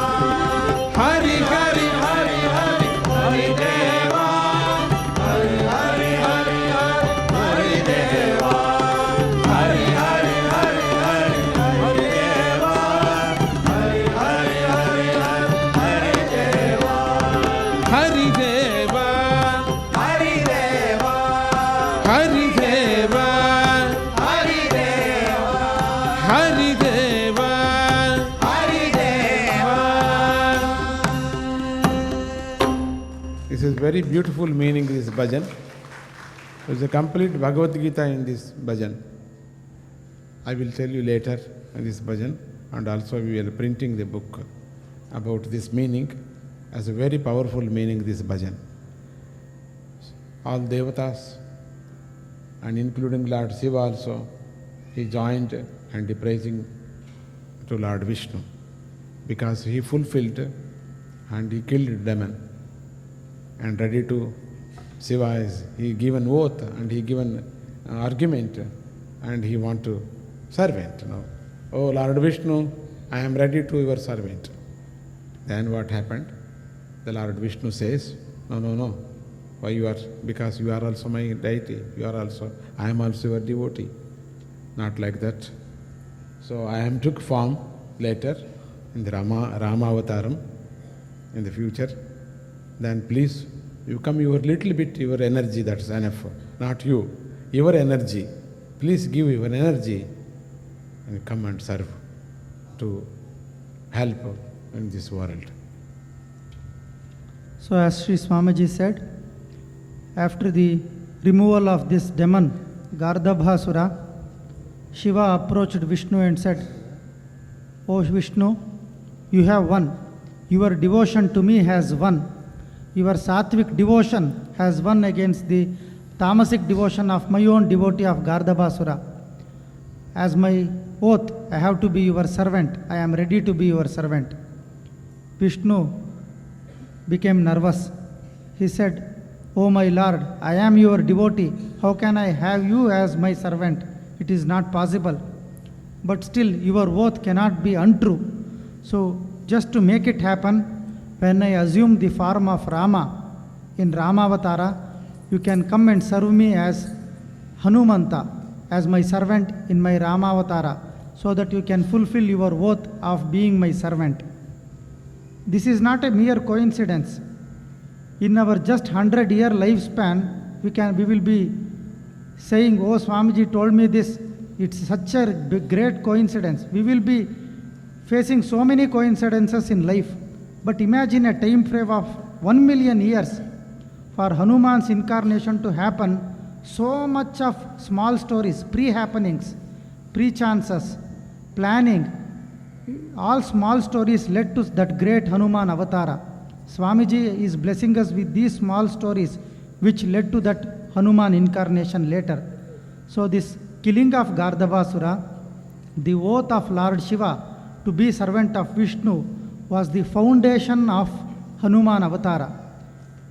Hari Hari Hari Hari हरिदेवा, Hari Hari Hari Hari हरिदेवा, Hari Hari Hari Hari हरिदेवा, Hari Hari Hari Hari हरिदेवा, हरिदेवा हरिदेवा, हरिदेवा हरिदेवा, हरिदेवा। हरिदेवा। This is very beautiful meaning, this bhajan. There is a complete Bhagavad Gita in this bhajan. I will tell you later in this bhajan, and also we are printing the book about this meaning as a very powerful meaning, this bhajan. All devatas and including Lord Shiva also, he joined and he praising to Lord Vishnu because he fulfilled and he killed demon and ready to Shiva is he given oath and he given argument and he want to servant. No, oh Lord Vishnu, I am ready to your servant. Then what happened? The Lord Vishnu says, no. Why you are? Because you are also my deity. You are also, I am also your devotee. Not like that. So I am took form later in the Rama Avataram in the future. Then please, you come your little bit, your energy, that's enough. Not you, your energy. Please give your energy and come and serve to help in this world. So as Sri Swamiji said, after the removal of this demon, Gardhabhasura, Shiva approached Vishnu and said, "O Vishnu, you have won. Your devotion to me has won. Your sattvic devotion has won against the tamasic devotion of my own devotee of Gardhabhasura. As my oath, I have to be your servant. I am ready to be your servant." Vishnu became nervous. He said, "O my Lord, I am your devotee. How can I have you as my servant? It is not possible. But still, your oath cannot be untrue. So, just to make it happen, when I assume the form of Rama in Ramavatara, you can come and serve me as Hanumanta, as my servant in my Ramavatara, so that you can fulfill your oath of being my servant." This is not a mere coincidence. In our just 100-year lifespan, we will be saying, "Oh, Swamiji told me this." It's such a great coincidence. We will be facing so many coincidences in life. But imagine a time frame of 1 million years for Hanuman's incarnation to happen. So much of small stories, pre-happenings, pre-chances, planning, all small stories led to that great Hanuman Avatara. Swamiji is blessing us with these small stories which led to that Hanuman incarnation later. So this killing of Gardhabhasura, the oath of Lord Shiva to be servant of Vishnu, was the foundation of Hanuman Avatara.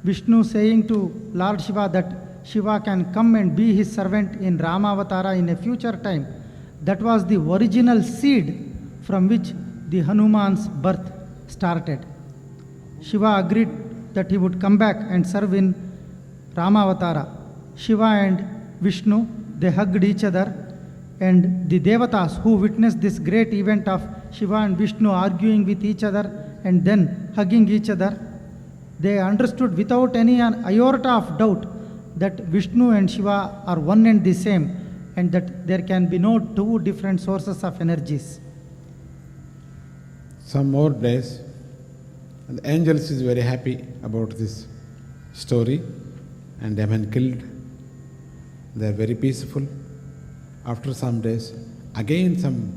Vishnu saying to Lord Shiva that Shiva can come and be his servant in Rama Avatara in a future time, that was the original seed from which the Hanuman's birth started. Shiva agreed that he would come back and serve in Ramavatara. Shiva and Vishnu, they hugged each other, and the Devatas who witnessed this great event of Shiva and Vishnu arguing with each other and then hugging each other, they understood without any iota of doubt that Vishnu and Shiva are one and the same, and that there can be no two different sources of energies. Some more days, and the angels is very happy about this story, and they have been killed. They are very peaceful. After some days, again some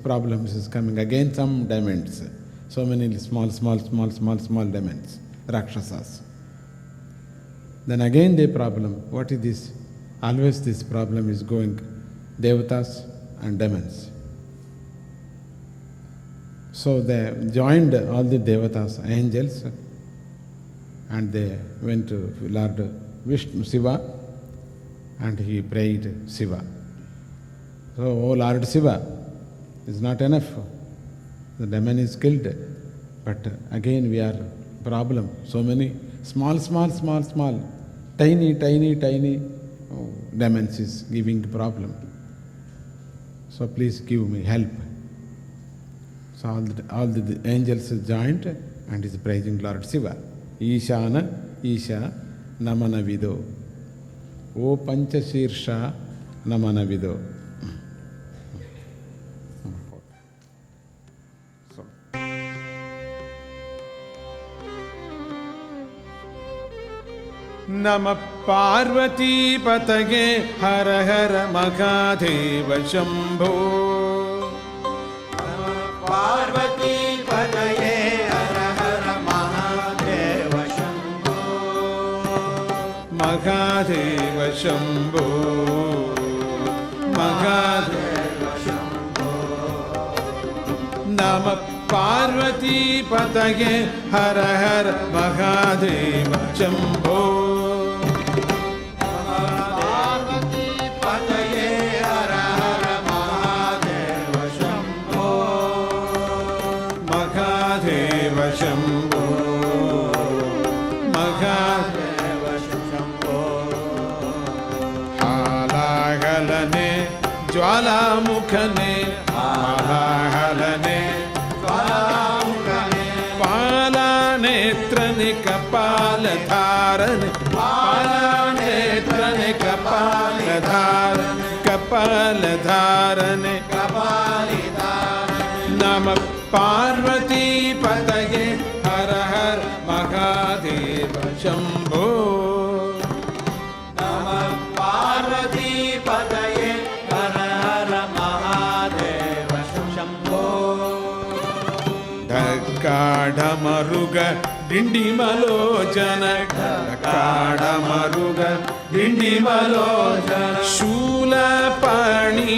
problems is coming. Again some demons. So many small demons, Rakshasas. Then again the problem. What is this? Always this problem is going. Devatas and demons. So they joined all the devatas, angels, and they went to Lord Vishnu, Shiva, and he prayed Shiva. So, oh Lord Shiva, is not enough. The demon is killed, but again we are problem. So many small, tiny demons is giving problem. So please give me help. So all the angels joined and is praising Lord Shiva. Ishana, Isha, Namana Vido. O Panchashirsha, Namana Vido. Namah Parvati Patage Hara Hara Mahadeva Shambho. Parvati Padaye Hara Hara Mahadeva Shambho. Mahadeva Shambho. Mahadeva Shambho. Namah Parvati Patage Hara Hara Mahadeva Shambho. Jwala mukhane, malahalane, jwala mukhane, pala netrane kapala dharane, pala netrane kapala dharane, kapala dharane, kapali dharane. Namah Parvati Pataye Hara Hara Mahadeva Shambho. Namah Parvati Pataye Hara Hara Mahadeva Shambho. Dhakkadamaruga Dindimalochana, Dhakkadamaruga Dindimalochana, Shulapani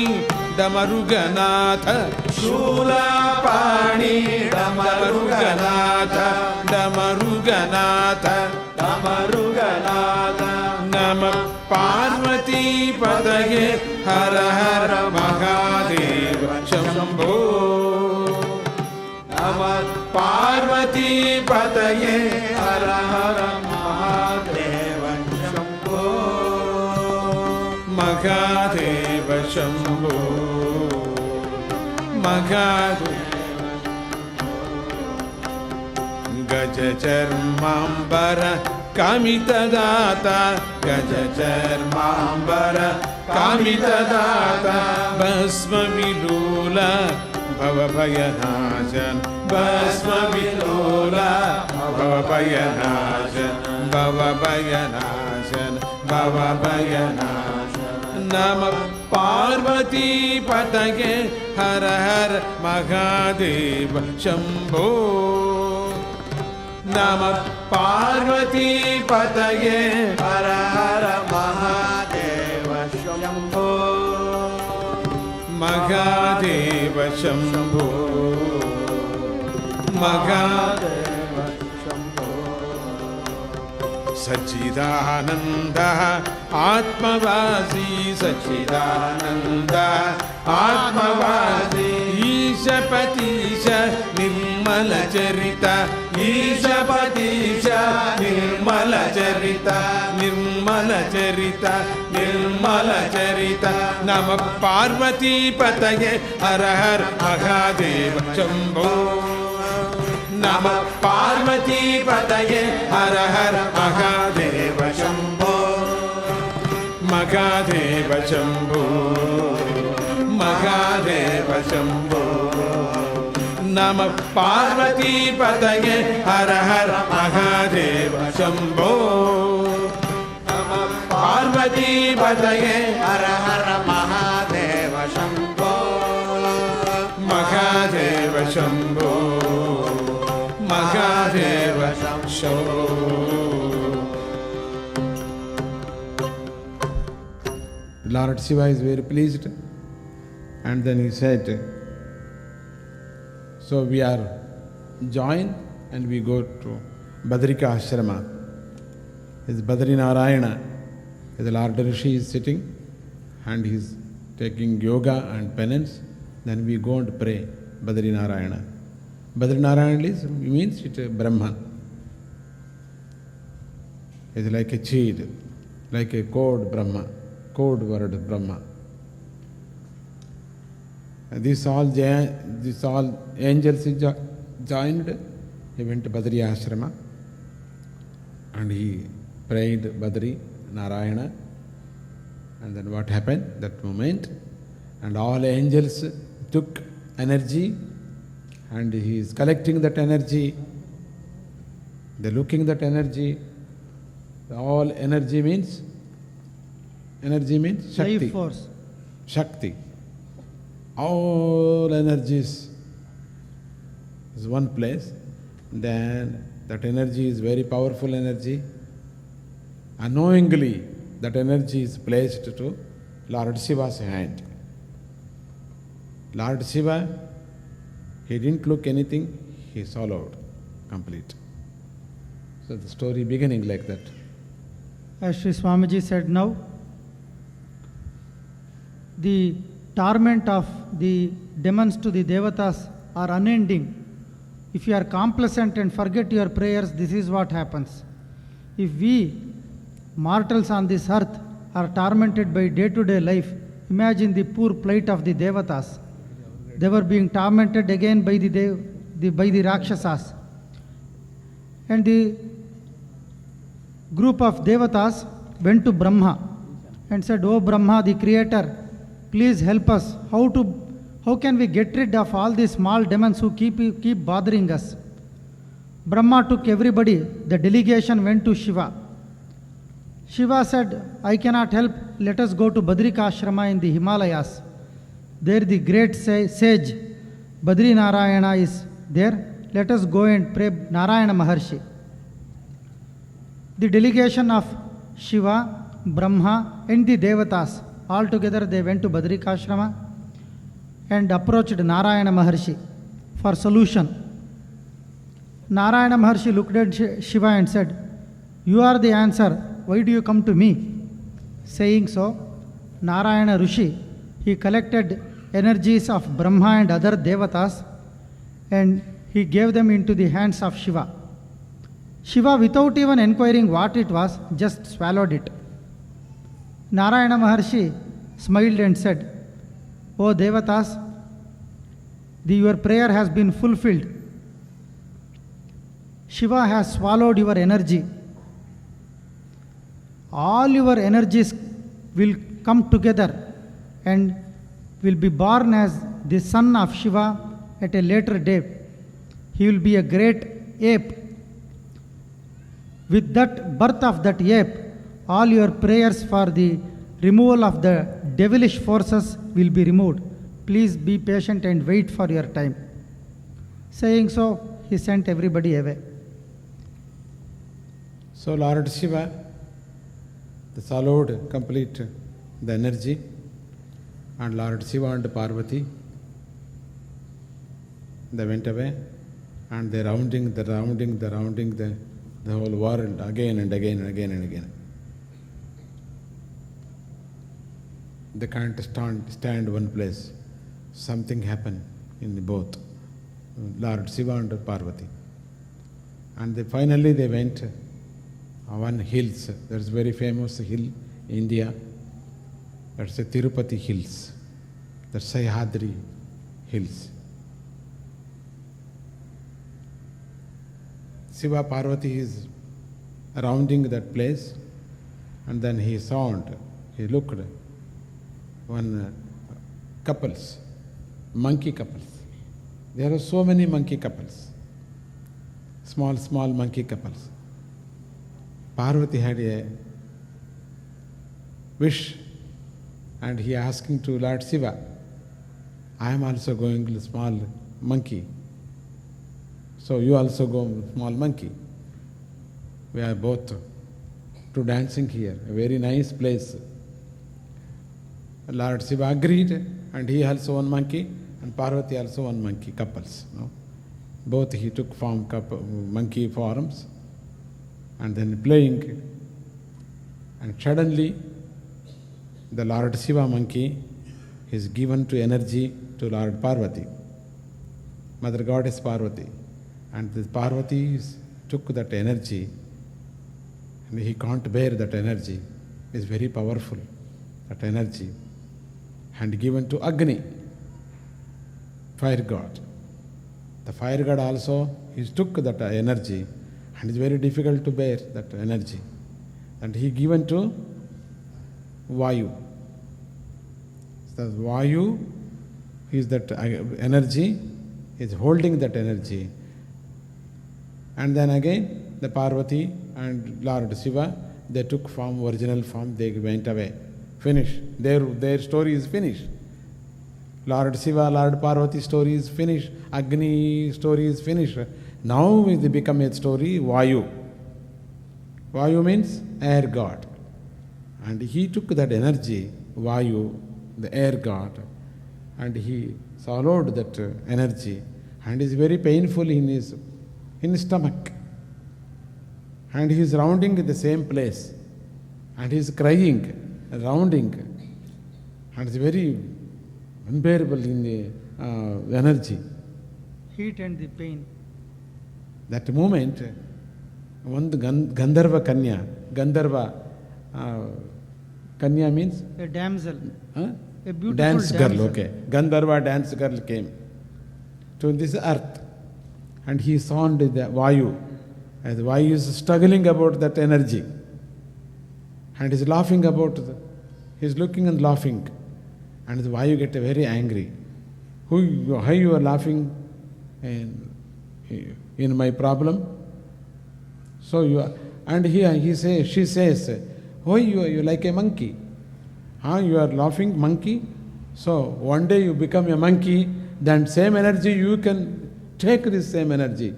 Damaruganatha, Shulapani Damaruganatha, Damaruganatha, Damaruganatha. Namah Parvati Pataye Hara Hara Mahadeva Shambho. Namah Parvati Pataye Hara Hara Mahadeva Shambho. Mahadeva Shambho. Mahadeva Gaja Charmambara Kamitadata, Gaja Charmambara Kamitadata, Basma Vilula Bhavabhayanajan, Basma Vilula Bhavabhayanajan, Bhavabhayanajan, Bhavabhayanajan. Namah Parvati Patage Hara Hara Mahadeva Shambho. Namah Parvati Pataye Hara Hara Mahadeva Shambho. Mahadeva Shambho. Mahadeva Shambho. Sachchidananda Atmavasi, Sachchidananda Atmavasi, Ishapatisha Nirmala Charita, Ishapatisha Nirmala Charita, Nirmala Charita, Nirmala Charita. Namah Parvati Pataye Hara Hara Mahadeva Shambho. Namah Parvati Pataye Hara Hara Mahadeva Shambho. Mahadeva Shambho. Mahadeva Shambho. Namah Parvati Pataye Hara Hara Mahadeva Shambho. Namah Parvati Pataye Hara Hara Mahadeva Shambho. Mahadeva Shambho. Mahadeva Shambho. Lord Shiva is very pleased, and then he said, So we are joined and we go to Badrika Ashrama. Is Badri Narayana. The Lord Rishi is sitting and he is taking yoga and penance. Then we go and pray Badri Narayana. Badri Narayana means it Brahman. It's like a seed, like a code Brahma, code word Brahma. These all angels joined. He went to Badri Ashrama and he prayed Badri Narayana. And then what happened? That moment, and all angels took energy and he is collecting that energy. They are looking that energy. All energy means Shakti. Life force. Shakti. All energies is one place. Then that energy is very powerful energy. Unknowingly, that energy is placed to Lord Shiva's hand. Lord Shiva, he didn't look anything, he swallowed complete. So the story beginning like that. As Sri Swamiji said now, the torment of the demons to the devatas are unending. If you are complacent and forget your prayers, this is what happens. If we mortals on this earth are tormented by day-to-day life, imagine the poor plight of the devatas. They were being tormented again by the Rakshasas. And the group of devatas went to Brahma and said, "Oh Brahma, the creator, please help us. How can we get rid of all these small demons who keep bothering us?" Brahma took everybody. The delegation went to Shiva. Shiva said, "I cannot help. Let us go to Badrika Ashrama in the Himalayas. There the great sage Badri Narayana is there. Let us go and pray Narayana Maharshi." The delegation of Shiva, Brahma and the Devatas, all together they went to Badrika Ashrama and approached Narayana Maharshi for solution. Narayana Maharshi looked at Shiva and said, "You are the answer. Why do you come to me?" Saying so, Narayana Rishi, he collected energies of Brahma and other Devatas and he gave them into the hands of Shiva. Shiva, without even inquiring what it was, just swallowed it. Narayana Maharshi smiled and said, "O Devatas, your prayer has been fulfilled. Shiva has swallowed your energy. All your energies will come together and will be born as the son of Shiva at a later date. He will be a great ape. With that birth of that ape, all your prayers for the removal of the devilish forces will be removed. Please be patient and wait for your time." Saying so, he sent everybody away. So Lord Shiva, the swallowed complete the energy, and Lord Shiva and Parvati, they went away and they rounding the whole world again and again and again and again. They can't stand one place. Something happened in both, Lord Shiva and Parvati. And finally they went on hills. There's a very famous hill in India. That's the Tirupati Hills. The Sahyadri Hills. Shiva Parvati is rounding that place, and then he looked, one couples, monkey couples. There are so many monkey couples, small monkey couples. Parvati had a wish, and he asking to Lord Shiva, "I am also going to small monkey. So you also go small monkey. We are both to dancing here, a very nice place." Lord Shiva agreed, and he also one monkey, and Parvati also one monkey, couples. No? Both he took monkey forms and then playing. And suddenly the Lord Shiva monkey is given to energy to Lord Parvati, Mother Goddess Parvati. And this Parvati took that energy, and he can't bear that energy. It's very powerful, that energy. And given to Agni, fire god. The fire god also, he took that energy, and it's very difficult to bear that energy. And he given to Vayu. So Vayu is that energy, is holding that energy. And then again, the Parvati and Lord Shiva, they took form, original form, they went away. Finished. Their story is finished. Lord Shiva, Lord Parvati story is finished. Agni story is finished. Now it become a story, Vayu. Vayu means air god. And he took that energy, Vayu, the air god, and he swallowed that energy, and is very painful in his stomach. And he is rounding in the same place, and he is crying, rounding, and it's very unbearable in the energy. Heat and the pain. That moment, one Gandharva Kanya, Kanya means? A damsel. Huh? A beautiful dance damsel. girl, okay. Gandharva dance girl came to this earth, and he sounded the Vayu. And Vayu is struggling about that energy, and is laughing about he's looking and laughing, and the Vayu get very angry. How you are laughing in my problem? So you are, and she says, why you like a monkey? You are laughing, monkey? So one day you become a monkey, then same energy you can take this same energy.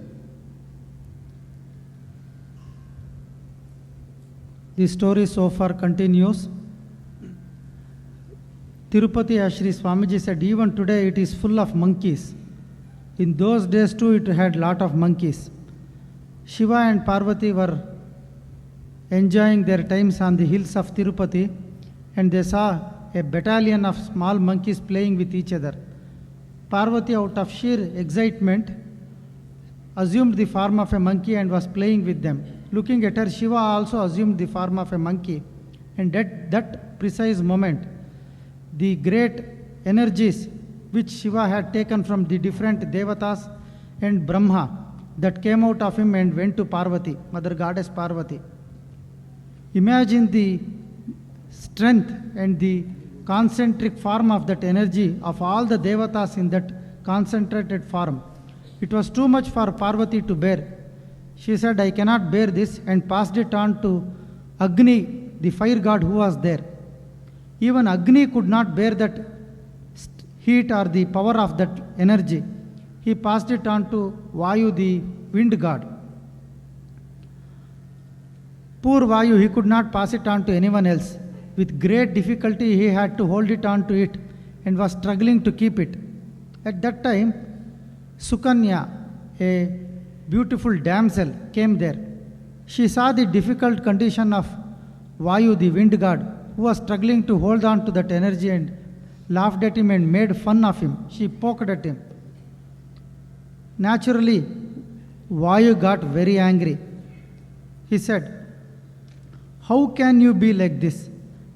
The story so far continues. Tirupati, as Sri Swamiji said, even today it is full of monkeys. In those days too it had lot of monkeys. Shiva and Parvati were enjoying their times on the hills of Tirupati, and they saw a battalion of small monkeys playing with each other. Parvati, out of sheer excitement, assumed the form of a monkey and was playing with them. Looking at her, Shiva also assumed the form of a monkey, and at that precise moment, the great energies which Shiva had taken from the different Devatas and Brahma that came out of him and went to Parvati, Mother Goddess Parvati. Imagine the strength and the concentric form of that energy of all the Devatas in that concentrated form. It was too much for Parvati to bear. She said, I cannot bear this, and passed it on to Agni, the fire god who was there. Even Agni could not bear that heat or the power of that energy. He passed it on to Vayu, the wind god. Poor Vayu, he could not pass it on to anyone else. With great difficulty, he had to hold it on to it and was struggling to keep it. At that time, Sukanya, a beautiful damsel, came there. She saw the difficult condition of Vayu, the wind god, who was struggling to hold on to that energy, and laughed at him and made fun of him. She poked at him. Naturally, Vayu got very angry. He said, how can you be like this?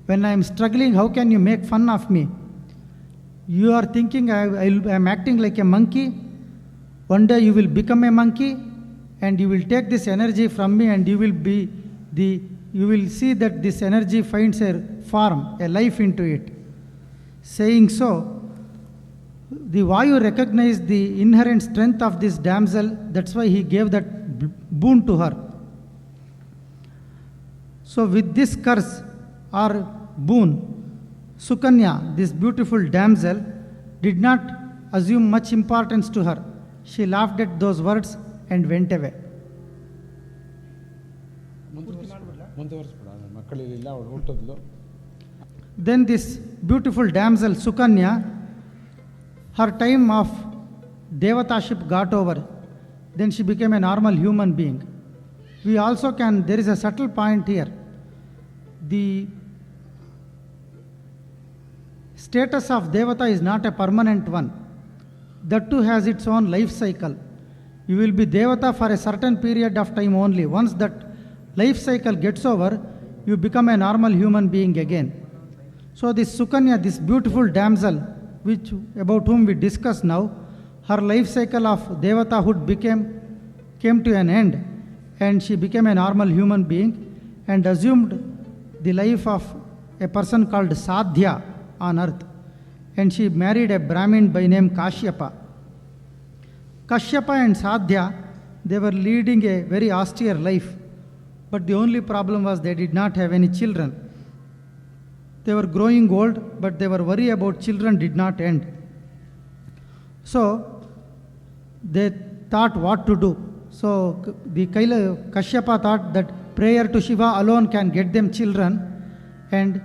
When I am struggling, how can you make fun of me? You are thinking I am acting like a monkey. One day you will become a monkey, and you will take this energy from me, and you will see that this energy finds a form, a life into it. Saying so, the Vayu recognized the inherent strength of this damsel. That's why he gave that boon to her. So with this curse or boon, Sukanya, this beautiful damsel, did not assume much importance to her. She laughed at those words and went away. Then this beautiful damsel Sukanya Her time of devataship got over, then she became a normal human being. We also can, there is a subtle point here. The status of devata is not a permanent one. That too has its own life cycle. You will be devata for a certain period of time only. Once that life cycle gets over, you become a normal human being again. So this Sukanya, this beautiful damsel, about whom we discuss now, her life cycle of devatahood came to an end, and she became a normal human being and assumed the life of a person called Sadhya on earth. And she married a Brahmin by name Kashyapa. Kashyapa and Sadhya, they were leading a very austere life, but the only problem was they did not have any children. They were growing old, but they were worried about children did not end. So they thought what to do. So the Kashyapa thought that prayer to Shiva alone can get them children, and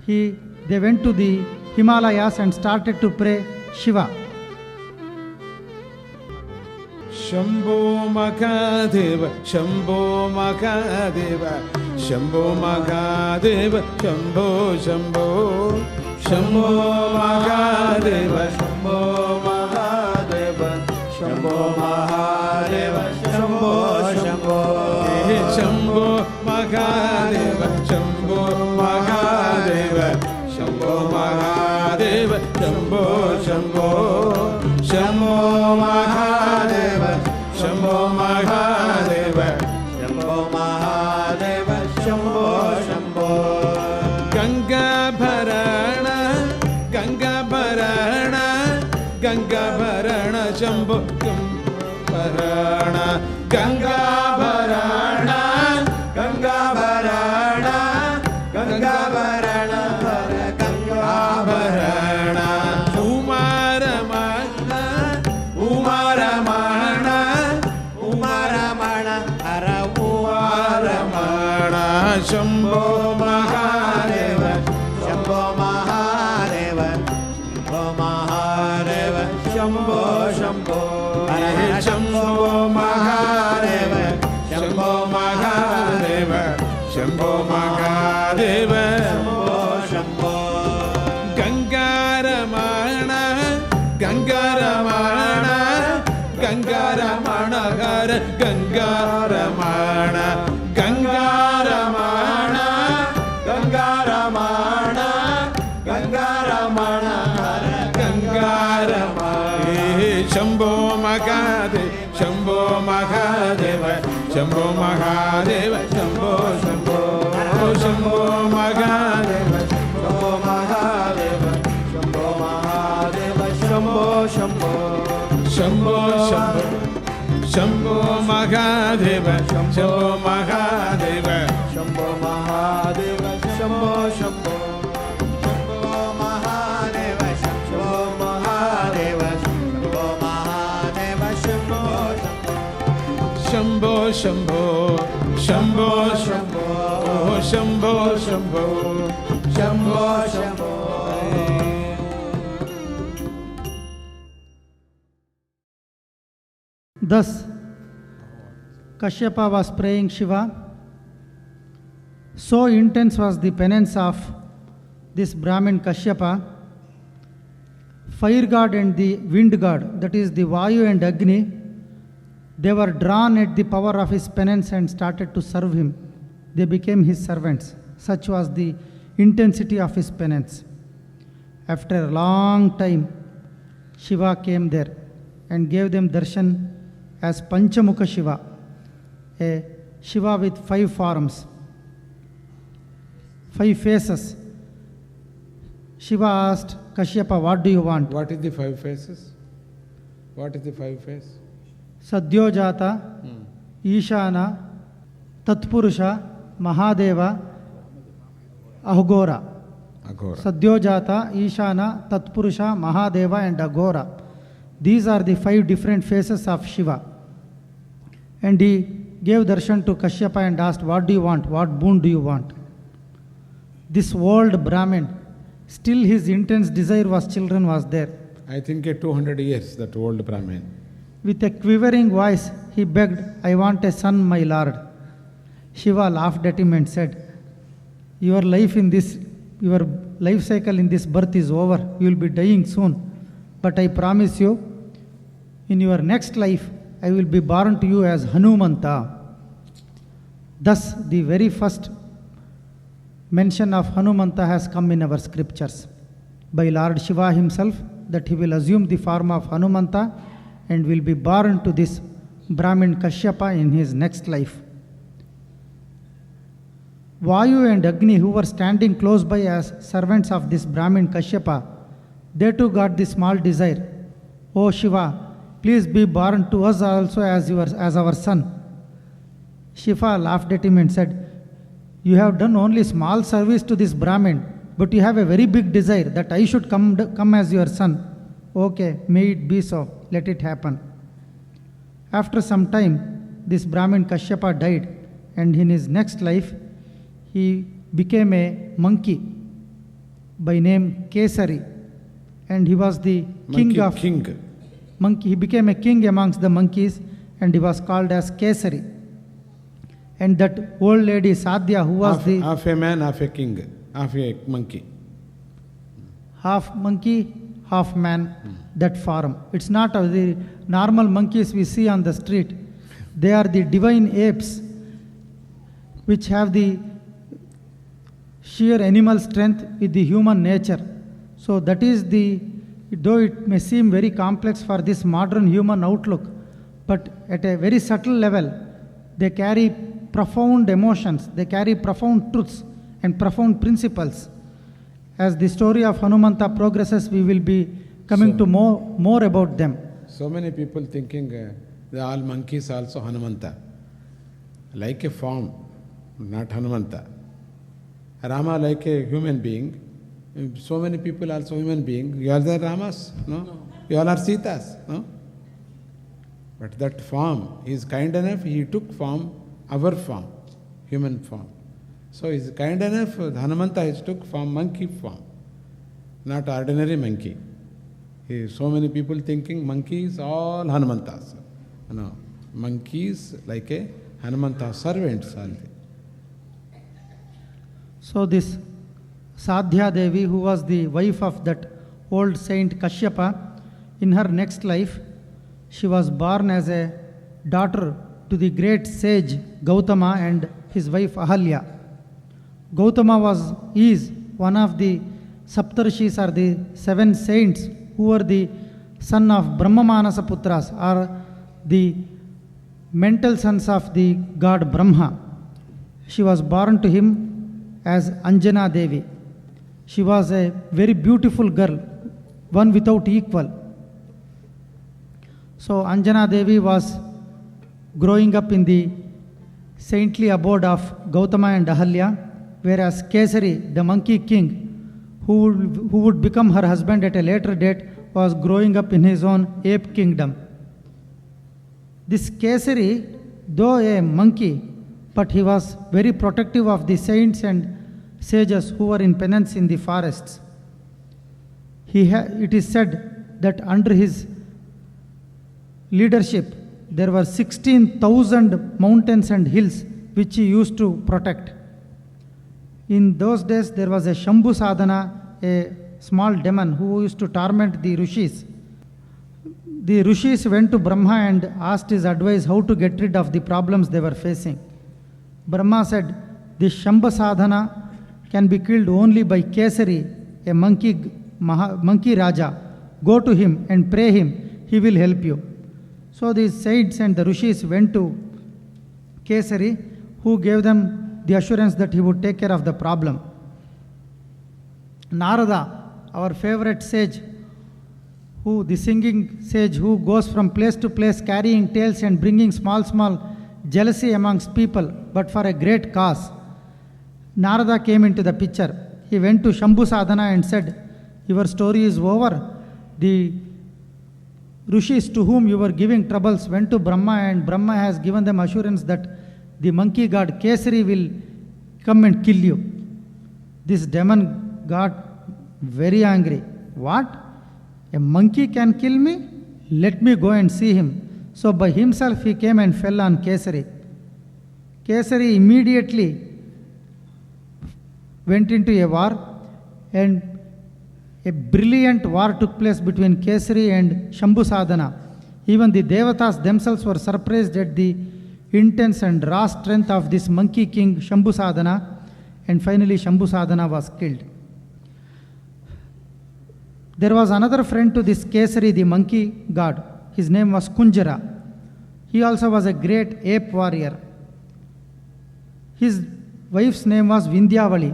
they went to the Himalayas and started to pray Shiva. Shambho Mahadeva, Shambho Mahadeva, Shambho Mahadeva, Shambho Shambho, Shambho Mahadeva, Shambho Mahadeva, Shambho Mahadeva, Shambho Shambho, Shambho Mahadeva, Shambho Mahadeva, Shambho Mahadeva, Shambho Shambho, Shambho Mahadeva, Shambho Mahadeva, Shambho Mahadeva, Shambho Shambho. Ganga Bharana, Ganga Bharana, Ganga Bharana, Shambho Bharana, Ganga Bharana, Ganga Bharana, Ganga Bharana, Ganga Bharana, Umaramana, Umaramana, Umaramana, Hara Umaramana, Shambho Mahadeva, Shambho Mahadeva, Shambho Mahadeva, Shambho Shambho, Hara Shambho Mahadeva, Shambho Mahadeva, Shambho Mahadeva, Shambho Shambho. Gangaramana, Gangaramana, Gangaramana, Hara Gangaramana, Gangaramana, Gangaramana, Gangaramana, Hara Gangaramana. Shambho Mahadeva, Shambho Mahadeva, Shambho Mahadeva, Shambho Shambho, Shambho Mahadeva, Shambho Mahadeva, Shambho Mahadeva, Shambho Shambho, Shambho Shambho, Shambho Mahadeva, Shambho Mahadeva, Shambho Mahadeva, Shambho Shambho, Shambho Mahadeva, Shambho Mahadeva, Shambho Mahadeva, Shambho Shambho, Shambho Shambho, Shambho Shambho, Shambho Shambho, Shambho Shambho. Thus, Kashyapa was praying Shiva. So intense was the penance of this Brahmin Kashyapa. Fire god and the wind god, that is the Vayu and Agni, they were drawn at the power of his penance and started to serve him. They became his servants. Such was the intensity of his penance. After a long time, Shiva came there and gave them darshan as Panchamukha Shiva, a Shiva with 5 forms, 5 faces. Shiva asked Kashyapa, what do you want? What is the 5 faces? What is the 5 faces? Sadyojata, Ishana, Tatpurusha, Mahadeva, Ahogora. Aghora. Sadyojata, Ishana, Tatpurusha, Mahadeva and Aghora. These are the 5 different faces of Shiva. And he gave darshan to Kashyapa and asked, what do you want? What boon do you want? This old Brahmin, still his intense desire was children was there. I think 200 years, that old Brahmin. With a quivering voice, he begged, "I want a son, my lord." Shiva laughed at him and said, your life cycle in this birth is over. You will be dying soon. But I promise you, in your next life, I will be born to you as Hanumanta. Thus, the very first mention of Hanumanta has come in our scriptures by Lord Shiva himself, that he will assume the form of Hanumanta and will be born to this Brahmin Kashyapa in his next life. Vayu and Agni, who were standing close by as servants of this Brahmin Kashyapa, they too got the small desire. "O Shiva, please be born to us also as our son." Shiva laughed at him and said, "You have done only small service to this Brahmin, but you have a very big desire that I should come as your son. Okay, may it be so. Let it happen." After some time, this Brahmin Kashyapa died, and in his next life, he became a monkey by name Kesari, and he was the king. He became a king amongst the monkeys, and he was called as Kesari. And that old lady Sadhya, who was half a man, half a king, half a monkey. Half monkey, half man, that form. It's not the normal monkeys we see on the street. They are the divine apes, which have the sheer animal strength with the human nature. So that is though it may seem very complex for this modern human outlook, but at a very subtle level, they carry profound emotions, they carry profound truths and profound principles. As the story of Hanumanta progresses, we will be coming to more about them. So many people thinking all monkeys also Hanumanta, like a form, not Hanumanta. Rama like a human being. So many people also human being. You are the Ramas, no? You all are Sitas, no? But that form, he is kind enough, he took form, our form, human form. So he is kind enough, Hanumanta has took form, monkey form, not ordinary monkey. So many people thinking monkeys all Hanumantas. No, monkeys like a Hanumanta servants only. So this Sadhya Devi, who was the wife of that old saint Kashyapa, in her next life, she was born as a daughter to the great sage Gautama and his wife Ahalya. Gautama is one of the Saptarshis, or the 7 saints who were the son of Brahma Manasa Putras, or the mental sons of the god Brahma. She was born to him as Anjana Devi. She was a very beautiful girl, one without equal. So Anjana Devi was growing up in the saintly abode of Gautama and Ahalya, whereas Kesari, the monkey king, who would become her husband at a later date, was growing up in his own ape kingdom. This Kesari, though a monkey, but he was very protective of the saints and sages who were in penance in the forests. It is said that under his leadership, there were 16,000 mountains and hills which he used to protect. In those days, there was a Shambhu Sadhana, a small demon who used to torment the Rishis. The Rishis went to Brahma and asked his advice how to get rid of the problems they were facing. Brahma said, "This Shambhu Sadhana can be killed only by Kesari, a monkey Raja. Go to him and pray him, he will help you." So these saints and the Rishis went to Kesari, who gave them the assurance that he would take care of the problem. Narada, our favorite sage, the singing sage who goes from place to place carrying tales and bringing small jealousy amongst people, but for a great cause. Narada came into the picture. He went to Shambhu Sadhana and said, "Your story is over. The Rishis to whom you were giving troubles went to Brahma, and Brahma has given them assurance that the monkey god Kesari will come and kill you." This demon got very angry. "What? A monkey can kill me? Let me go and see him. So by himself he came and fell on Kesari. Kesari immediately went into a war, and a brilliant war took place between Kesari and Shambhu Sadhana. Even the Devatas themselves were surprised at the intense and raw strength of this monkey king Shambhu Sadhana, and finally Shambhu Sadhana was killed. There was another friend to this Kesari, the monkey god. His name was Kunjara. He also was a great ape warrior. His wife's name was Vindhyavali.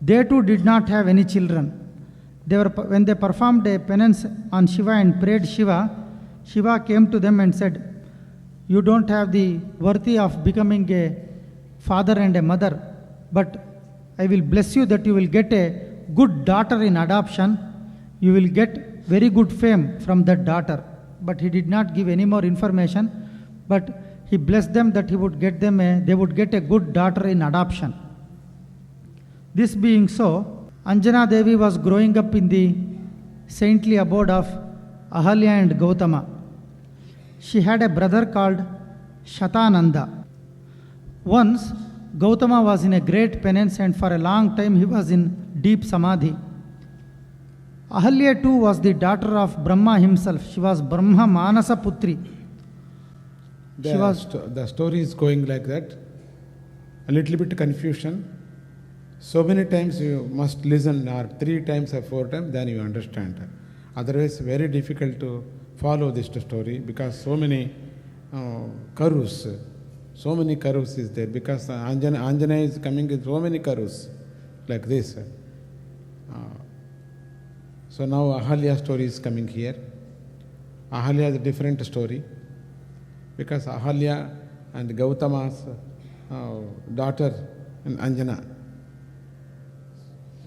They too did not have any children. When they performed a penance on Shiva and prayed Shiva, Shiva came to them and said, "You don't have the worthy of becoming a father and a mother, but I will bless you that you will get a good daughter in adoption. You will get very good fame from that daughter." But he did not give any more information, but he blessed them that they would get a good daughter in adoption. This being so, Anjana Devi was growing up in the saintly abode of Ahalya and Gautama. She had a brother called Shatananda. Once, Gautama was in a great penance, and for a long time he was in deep samadhi. Ahalya too was the daughter of Brahma himself. She was Brahma Manasa Putri. The story is going like that. A little bit confusion. So many times you must listen, or 3 times or 4 times, then you understand. Otherwise, very difficult to follow this story, because so many karus is there, because Anjana is coming with so many karus like this. So now Ahalya story is coming here. Ahalya is a different story, because Ahalya and Gautama's daughter and Anjana.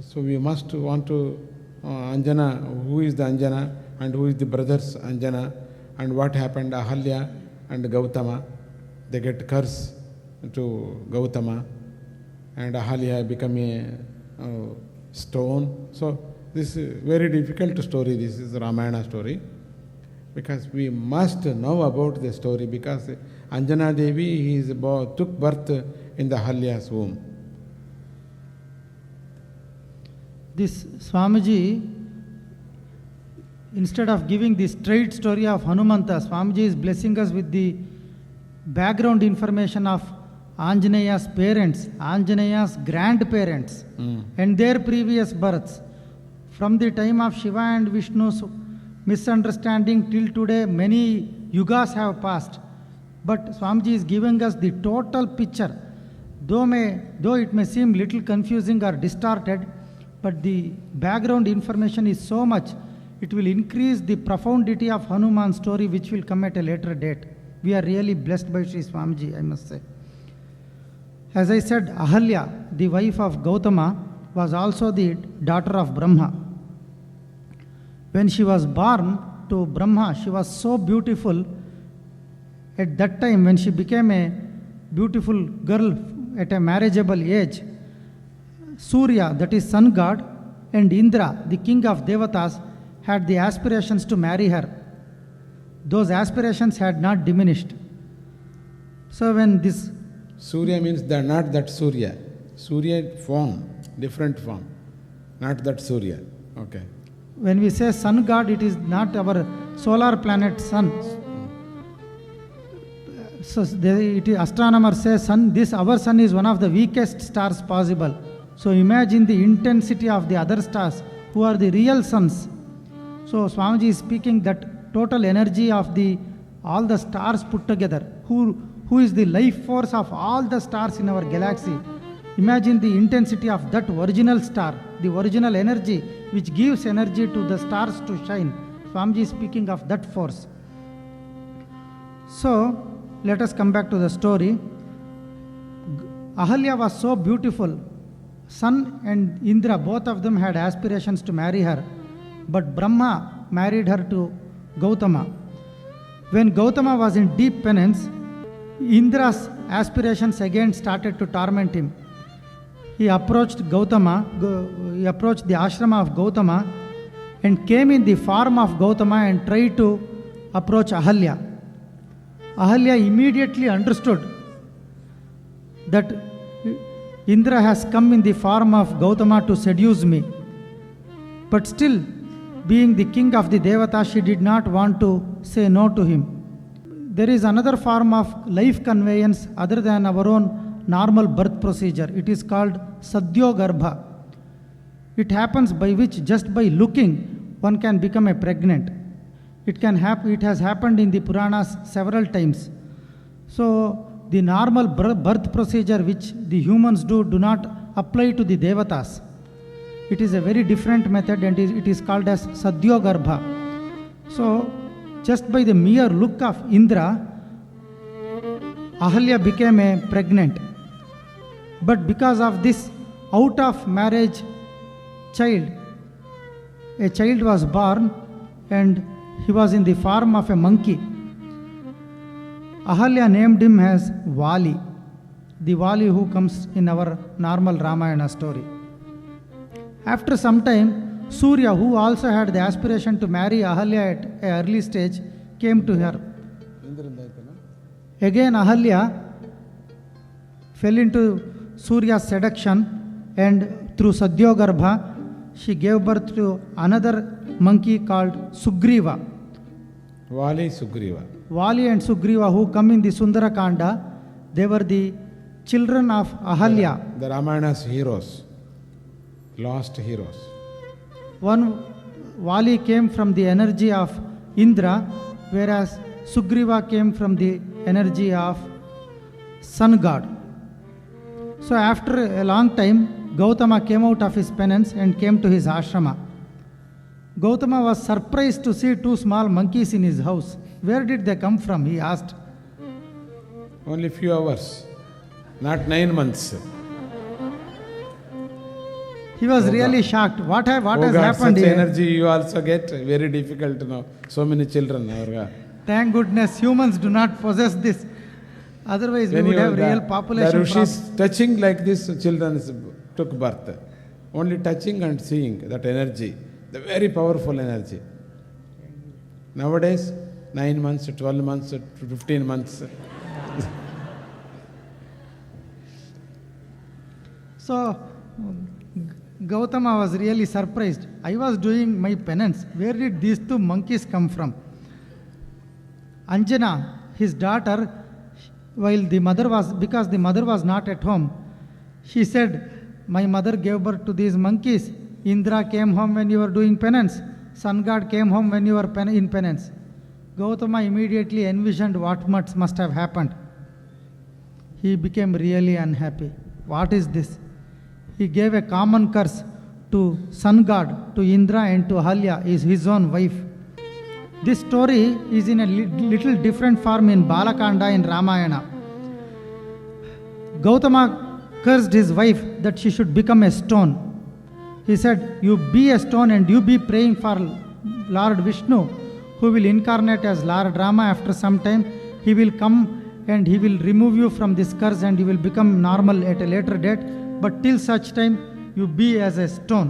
So we must want to Anjana, who is the Anjana and who is the brothers Anjana, and what happened Ahalya and Gautama. They get curse to Gautama, and Ahalya become a stone. So this is very difficult story. This is Ramayana story, because we must know about the story, because Anjana Devi took birth in the Ahalya's womb. This Swamiji, instead of giving the straight story of Hanumanta, Swamiji is blessing us with the background information of Anjaneya's parents, Anjaneya's grandparents, and their previous births. From the time of Shiva and Vishnu's misunderstanding till today, many yugas have passed. But Swamiji is giving us the total picture. Though it may seem little confusing or distorted, but the background information is so much, it will increase the profundity of Hanuman's story, which will come at a later date. We are really blessed by Sri Swamiji, I must say. As I said, Ahalya, the wife of Gautama, was also the daughter of Brahma. When she was born to Brahma, she was so beautiful. At that time, when she became a beautiful girl at a marriageable age, Surya, that is sun god, and Indra, the king of Devatas, had the aspirations to marry her. Those aspirations had not diminished. So when this... Surya means not that Surya. Surya form, different form. Not that Surya. Okay. When we say sun god, it is not our solar planet sun. So astronomers say our sun is one of the weakest stars possible. So imagine the intensity of the other stars, who are the real suns. So Swamiji is speaking that total energy of all the stars put together, who is the life force of all the stars in our galaxy. Imagine the intensity of that original star, the original energy which gives energy to the stars to shine. Swamiji is speaking of that force. So let us come back to the story. Ahalya was so beautiful. Sun and Indra, both of them had aspirations to marry her, but Brahma married her to Gautama. When Gautama was in deep penance, Indra's aspirations again started to torment him. He approached the ashrama of Gautama, and came in the form of Gautama and tried to approach Ahalya. Ahalya immediately understood that Indra has come in the form of Gautama to seduce me. But still, being the king of the Devatas, she did not want to say no to him. There is another form of life conveyance other than our own normal birth procedure. It is called Sadyogarbha. It happens by which just by looking one can become a pregnant. It has happened in the Puranas several times. So the normal birth procedure which the humans do not apply to the Devatas. It is a very different method and it is called as Sadyogarbha. So just by the mere look of Indra, Ahalya became a pregnant. But because of this out of marriage child, a child was born and he was in the form of a monkey. Ahalya named him as Vali, the Vali who comes in our normal Ramayana story. After some time, Surya, who also had the aspiration to marry Ahalya at an early stage, came to her. Again, Ahalya fell into Surya's seduction, and through Sadyogarbha, she gave birth to another monkey called Sugriva. Vali Sugriva. Vali and Sugriva, who come in the Sundarakanda, they were the children of Ahalya. The Ramayana's heroes, lost heroes. One Vali came from the energy of Indra, whereas Sugriva came from the energy of sun god. So after a long time, Gautama came out of his penance and came to his ashrama. Gautama was surprised to see two small monkeys in his house. Where did they come from? He asked. Only few hours, not 9 months. He was really shocked. What has happened such here? energy you also get, very difficult to know. So many children. Thank goodness humans do not possess this. Otherwise we would have real population. The rishis touching like this, children took birth. Only touching and seeing that energy, the very powerful energy. Nowadays, 9 months, 12 months, 15 months. So Gautama was really surprised. I was doing my penance. Where did these two monkeys come from? Anjana, his daughter, because the mother was not at home, she said, my mother gave birth to these monkeys. Indra came home when you were doing penance. Sun god came home when you were in penance. Gautama immediately envisioned what must have happened. He became really unhappy. What is this? He gave a common curse to sun god, to Indra and to Ahalya, is his own wife. This story is in a little different form in Balakanda in Ramayana. Gautama cursed his wife that she should become a stone. He said, you be a stone and you be praying for Lord Vishnu, who will incarnate as Lord Brahma after some time. He will come and he will remove you from this curse and you will become normal at a later date. But till such time, you be as a stone.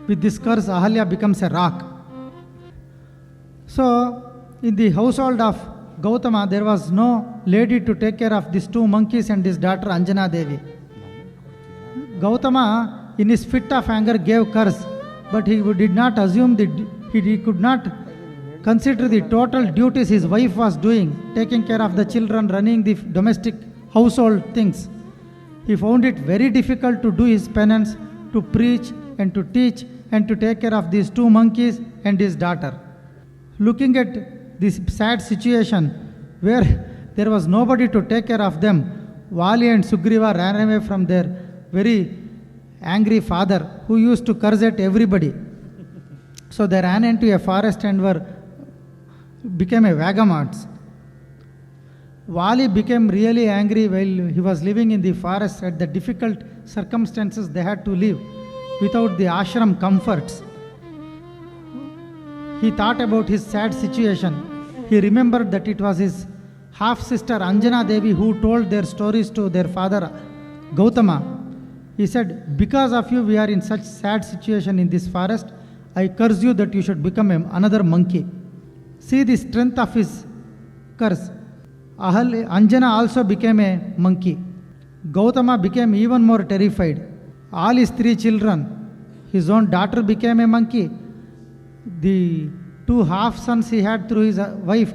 With this curse, Ahalya becomes a rock. So, in the household of Gautama, there was no lady to take care of these two monkeys and his daughter Anjana Devi. Gautama, in his fit of anger, gave curse, but he did not assume he could not consider the total duties his wife was doing, taking care of the children, running the domestic household things. He found it very difficult to do his penance, to preach and to teach and to take care of these two monkeys and his daughter. Looking at this sad situation where there was nobody to take care of them, Vali and Sugriva ran away from their very angry father who used to curse at everybody. So they ran into a forest and became a vagabonds. Vali became really angry while he was living in the forest at the difficult circumstances they had to live without the ashram comforts. He thought about his sad situation. He remembered that it was his half-sister Anjana Devi who told their stories to their father Gautama. He said, because of you we are in such sad situation in this forest. I curse you that you should become another monkey. See the strength of his curse. Anjana also became a monkey. Gautama became even more terrified. All his 3 children, his own daughter became a monkey. The 2 half sons he had through his wife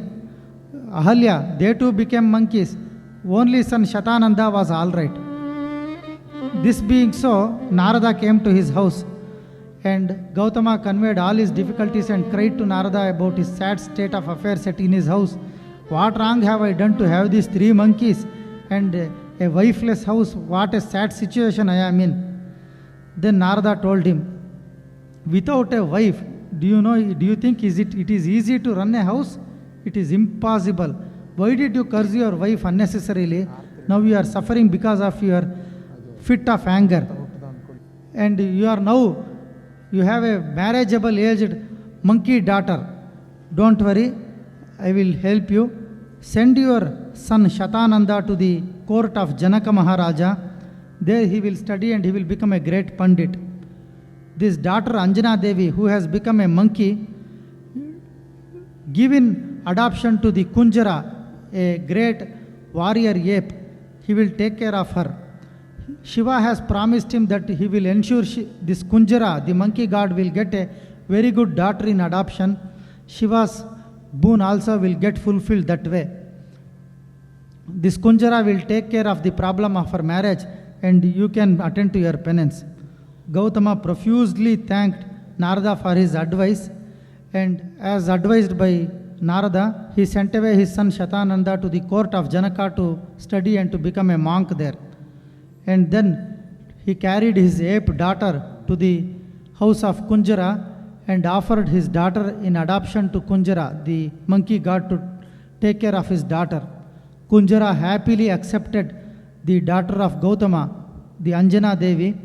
Ahalya, they too became monkeys. Only son Shatananda was all right. This being so, Narada came to his house, and Gautama conveyed all his difficulties and cried to Narada about his sad state of affairs in his house. What wrong have I done to have these 3 monkeys and a wifeless house? What a sad situation I am in. Then Narada told him, without a wife, do you think it is easy to run a house? It is impossible. Why did you curse your wife unnecessarily? Now you are suffering because of your fit of anger. And you have a marriageable aged monkey daughter. Don't worry, I will help you. Send your son Shatananda to the court of Janaka Maharaja. There he will study and he will become a great Pandit. This daughter Anjana Devi, who has become a monkey, given adoption to the Kunjara, a great warrior ape, he will take care of her. Shiva has promised him that he will ensure this Kunjara, the monkey god, will get a very good daughter in adoption. Shiva's boon also will get fulfilled that way. This Kunjara will take care of the problem of her marriage, and you can attend to your penance. Gautama profusely thanked Narada for his advice, and as advised by Narada, he sent away his son Shatananda to the court of Janaka to study and to become a monk there. And then he carried his ape daughter to the house of Kunjara and offered his daughter in adoption to Kunjara, the monkey god, to take care of his daughter. Kunjara happily accepted the daughter of Gautama, the Anjana Devi,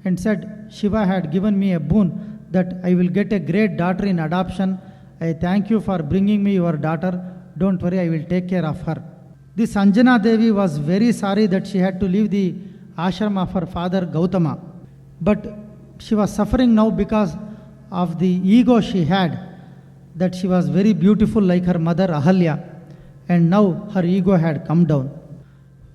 and said, Shiva had given me a boon that I will get a great daughter in adoption. I thank you for bringing me your daughter. Don't worry, I will take care of her. This Anjana Devi was very sorry that she had to leave the ashram of her father Gautama. But she was suffering now because of the ego she had, that she was very beautiful like her mother Ahalya, and now her ego had come down.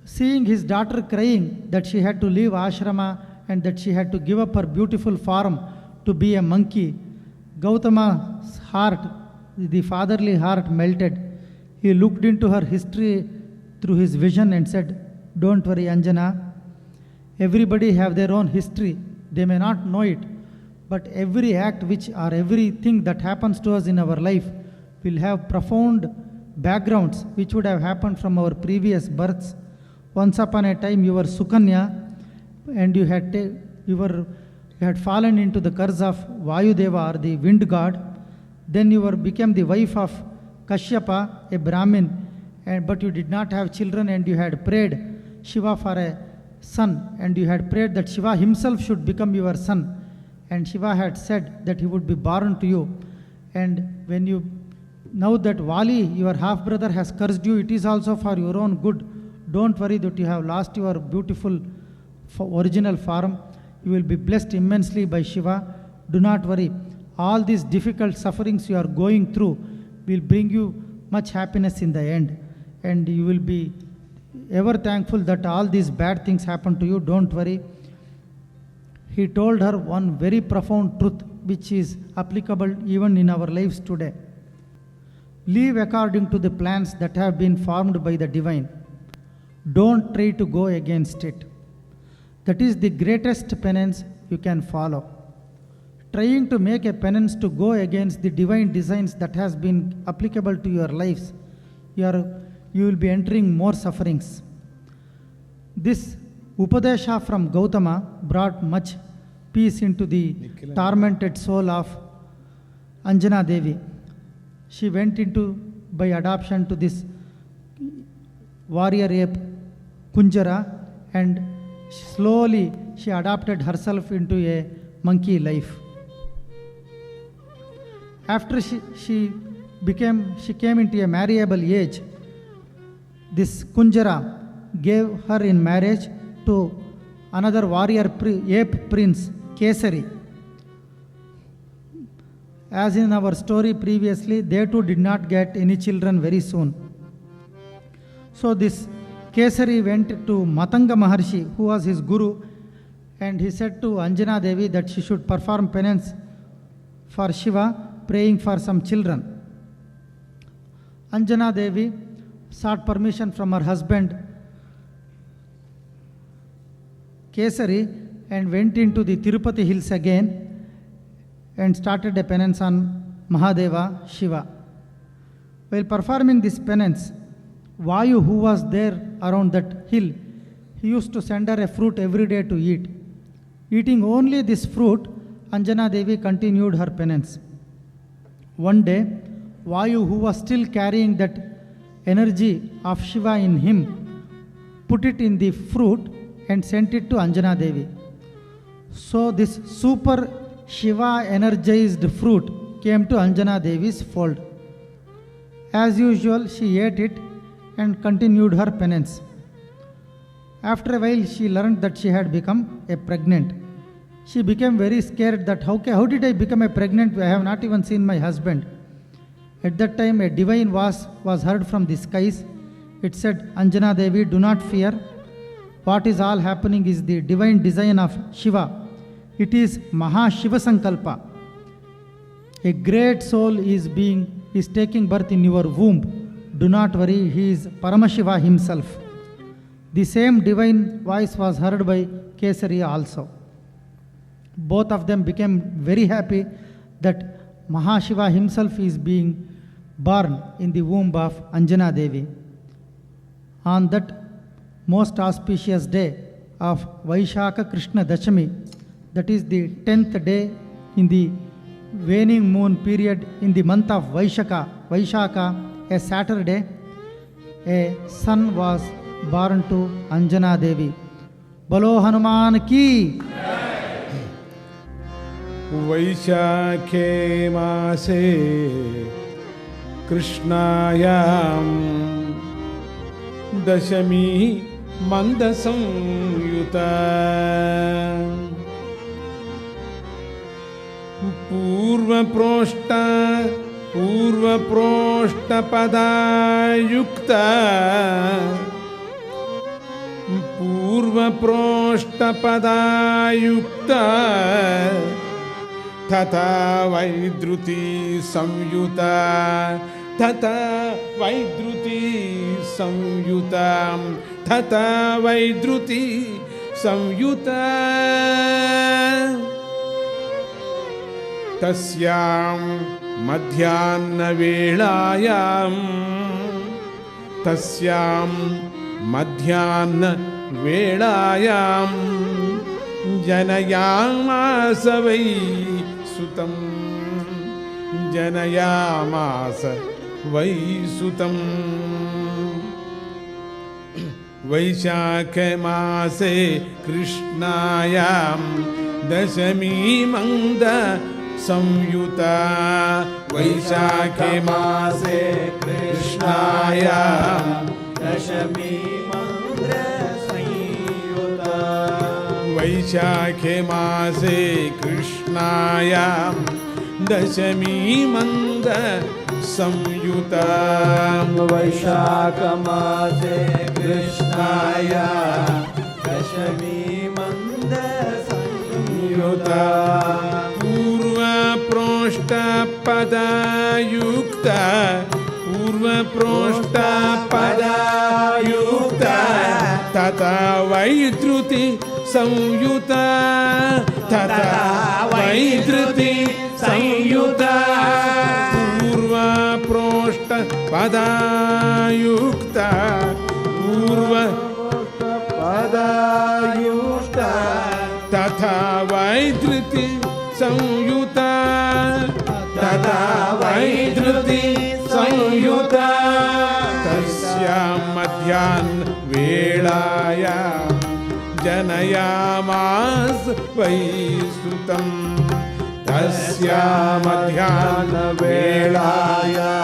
Seeing his daughter crying that she had to leave ashrama and that she had to give up her beautiful form to be a monkey, Gautama's heart, the fatherly heart, melted. He looked into her history through his vision and said, don't worry, Anjana. Everybody have their own history. They may not know it, but every act or everything that happens to us in our life will have profound backgrounds which would have happened from our previous births. Once upon a time you were Sukanya and you had fallen into the curse of Vayudeva, or the wind god. Then you became the wife of Kashyapa, a Brahmin, but you did not have children, and you had prayed Shiva for a son, and you had prayed that Shiva himself should become your son, and Shiva had said that he would be born to you. And now that Vali, your half brother, has cursed you, it is also for your own good. Don't worry that you have lost your beautiful original form. You will be blessed immensely by Shiva. Do not worry. All these difficult sufferings you are going through will bring you much happiness in the end, and you will be ever thankful that all these bad things happen to you. Don't worry. He told her one very profound truth which is applicable even in our lives today. Live according to the plans that have been formed by the divine. Don't try to go against it. That is the greatest penance you can follow. Trying to make a penance to go against the divine designs that has been applicable to your lives, you will be entering more sufferings. This Upadesha from Gautama brought much peace into the tormented soul of Anjana Devi. She went by adoption to this warrior ape Kunjara, and slowly she adopted herself into a monkey life. After she came into a marriageable age, this Kunjara gave her in marriage to another warrior ape prince, Kesari. as in our story previously, they too did not get any children very soon. So this Kesari went to Matanga Maharshi, who was his guru, and he said to Anjana Devi that she should perform penance for Shiva, praying for some children. Anjana Devi sought permission from her husband Kesari and went into the Tirupati hills again and started a penance on Mahadeva Shiva. While performing this penance, Vayu, who was there around that hill, he used to send her a fruit every day to eat. Eating only this fruit, Anjana Devi continued her penance. One day, Vayu, who was still carrying that energy of Shiva in him, put it in the fruit and sent it to Anjana Devi. So this super Shiva energized fruit came to Anjana Devi's fold. As usual, she ate it and continued her penance. After a while, she learned that she had become pregnant. She became very scared that how did I become pregnant? I have not even seen my husband. At that time, a divine voice was heard from the skies. It said, Anjana Devi, do not fear. What is all happening is the divine design of Shiva. It is Maha Shiva Sankalpa. A great soul is taking birth in your womb. Do not worry, he is Paramashiva himself. The same divine voice was heard by Kesari also. Both of them became very happy that Mahashiva himself is being born in the womb of Anjana Devi. On that most auspicious day of Vaishaka Krishna Dashami, that is the 10th day in the waning moon period in the month of Vaishaka, a Saturday, a son was born to Anjana Devi. Bolo Hanuman ki! वैशाखे मासे कृष्णायां दशमी मन्दसंयुता पूर्वप्रोष्ठपदायुक्ता तथा वैद्रुति संयुता तथा वैद्रुति संयुता तथा वैद्रुति संयुता तस्यां मध्याह्नवेळायां जनयामास वै सुतं वैशाख मासे कृष्णायां दशमी मंद संयुता वैशाख मासे कृष्णायां दशमी मंद संयुता वैशाख मासे कृष्णायां दशमी मंद संयुता वैशाख मासे कृष्णायां दशमी मंद संयुता पूर्वप्रोष्ठपदायुक्ता तथा वैद्रुति संयुता तथा वैद्रुति संयुता पूर्वप्रोष्ठपदायुक्ता तथा वैद्रुति संयुता तथा वैद्रुति संयुता तस्यां मध्याह्नवेळायां जनयामास वै सुतं तस्यां मध्याह्नवेळायां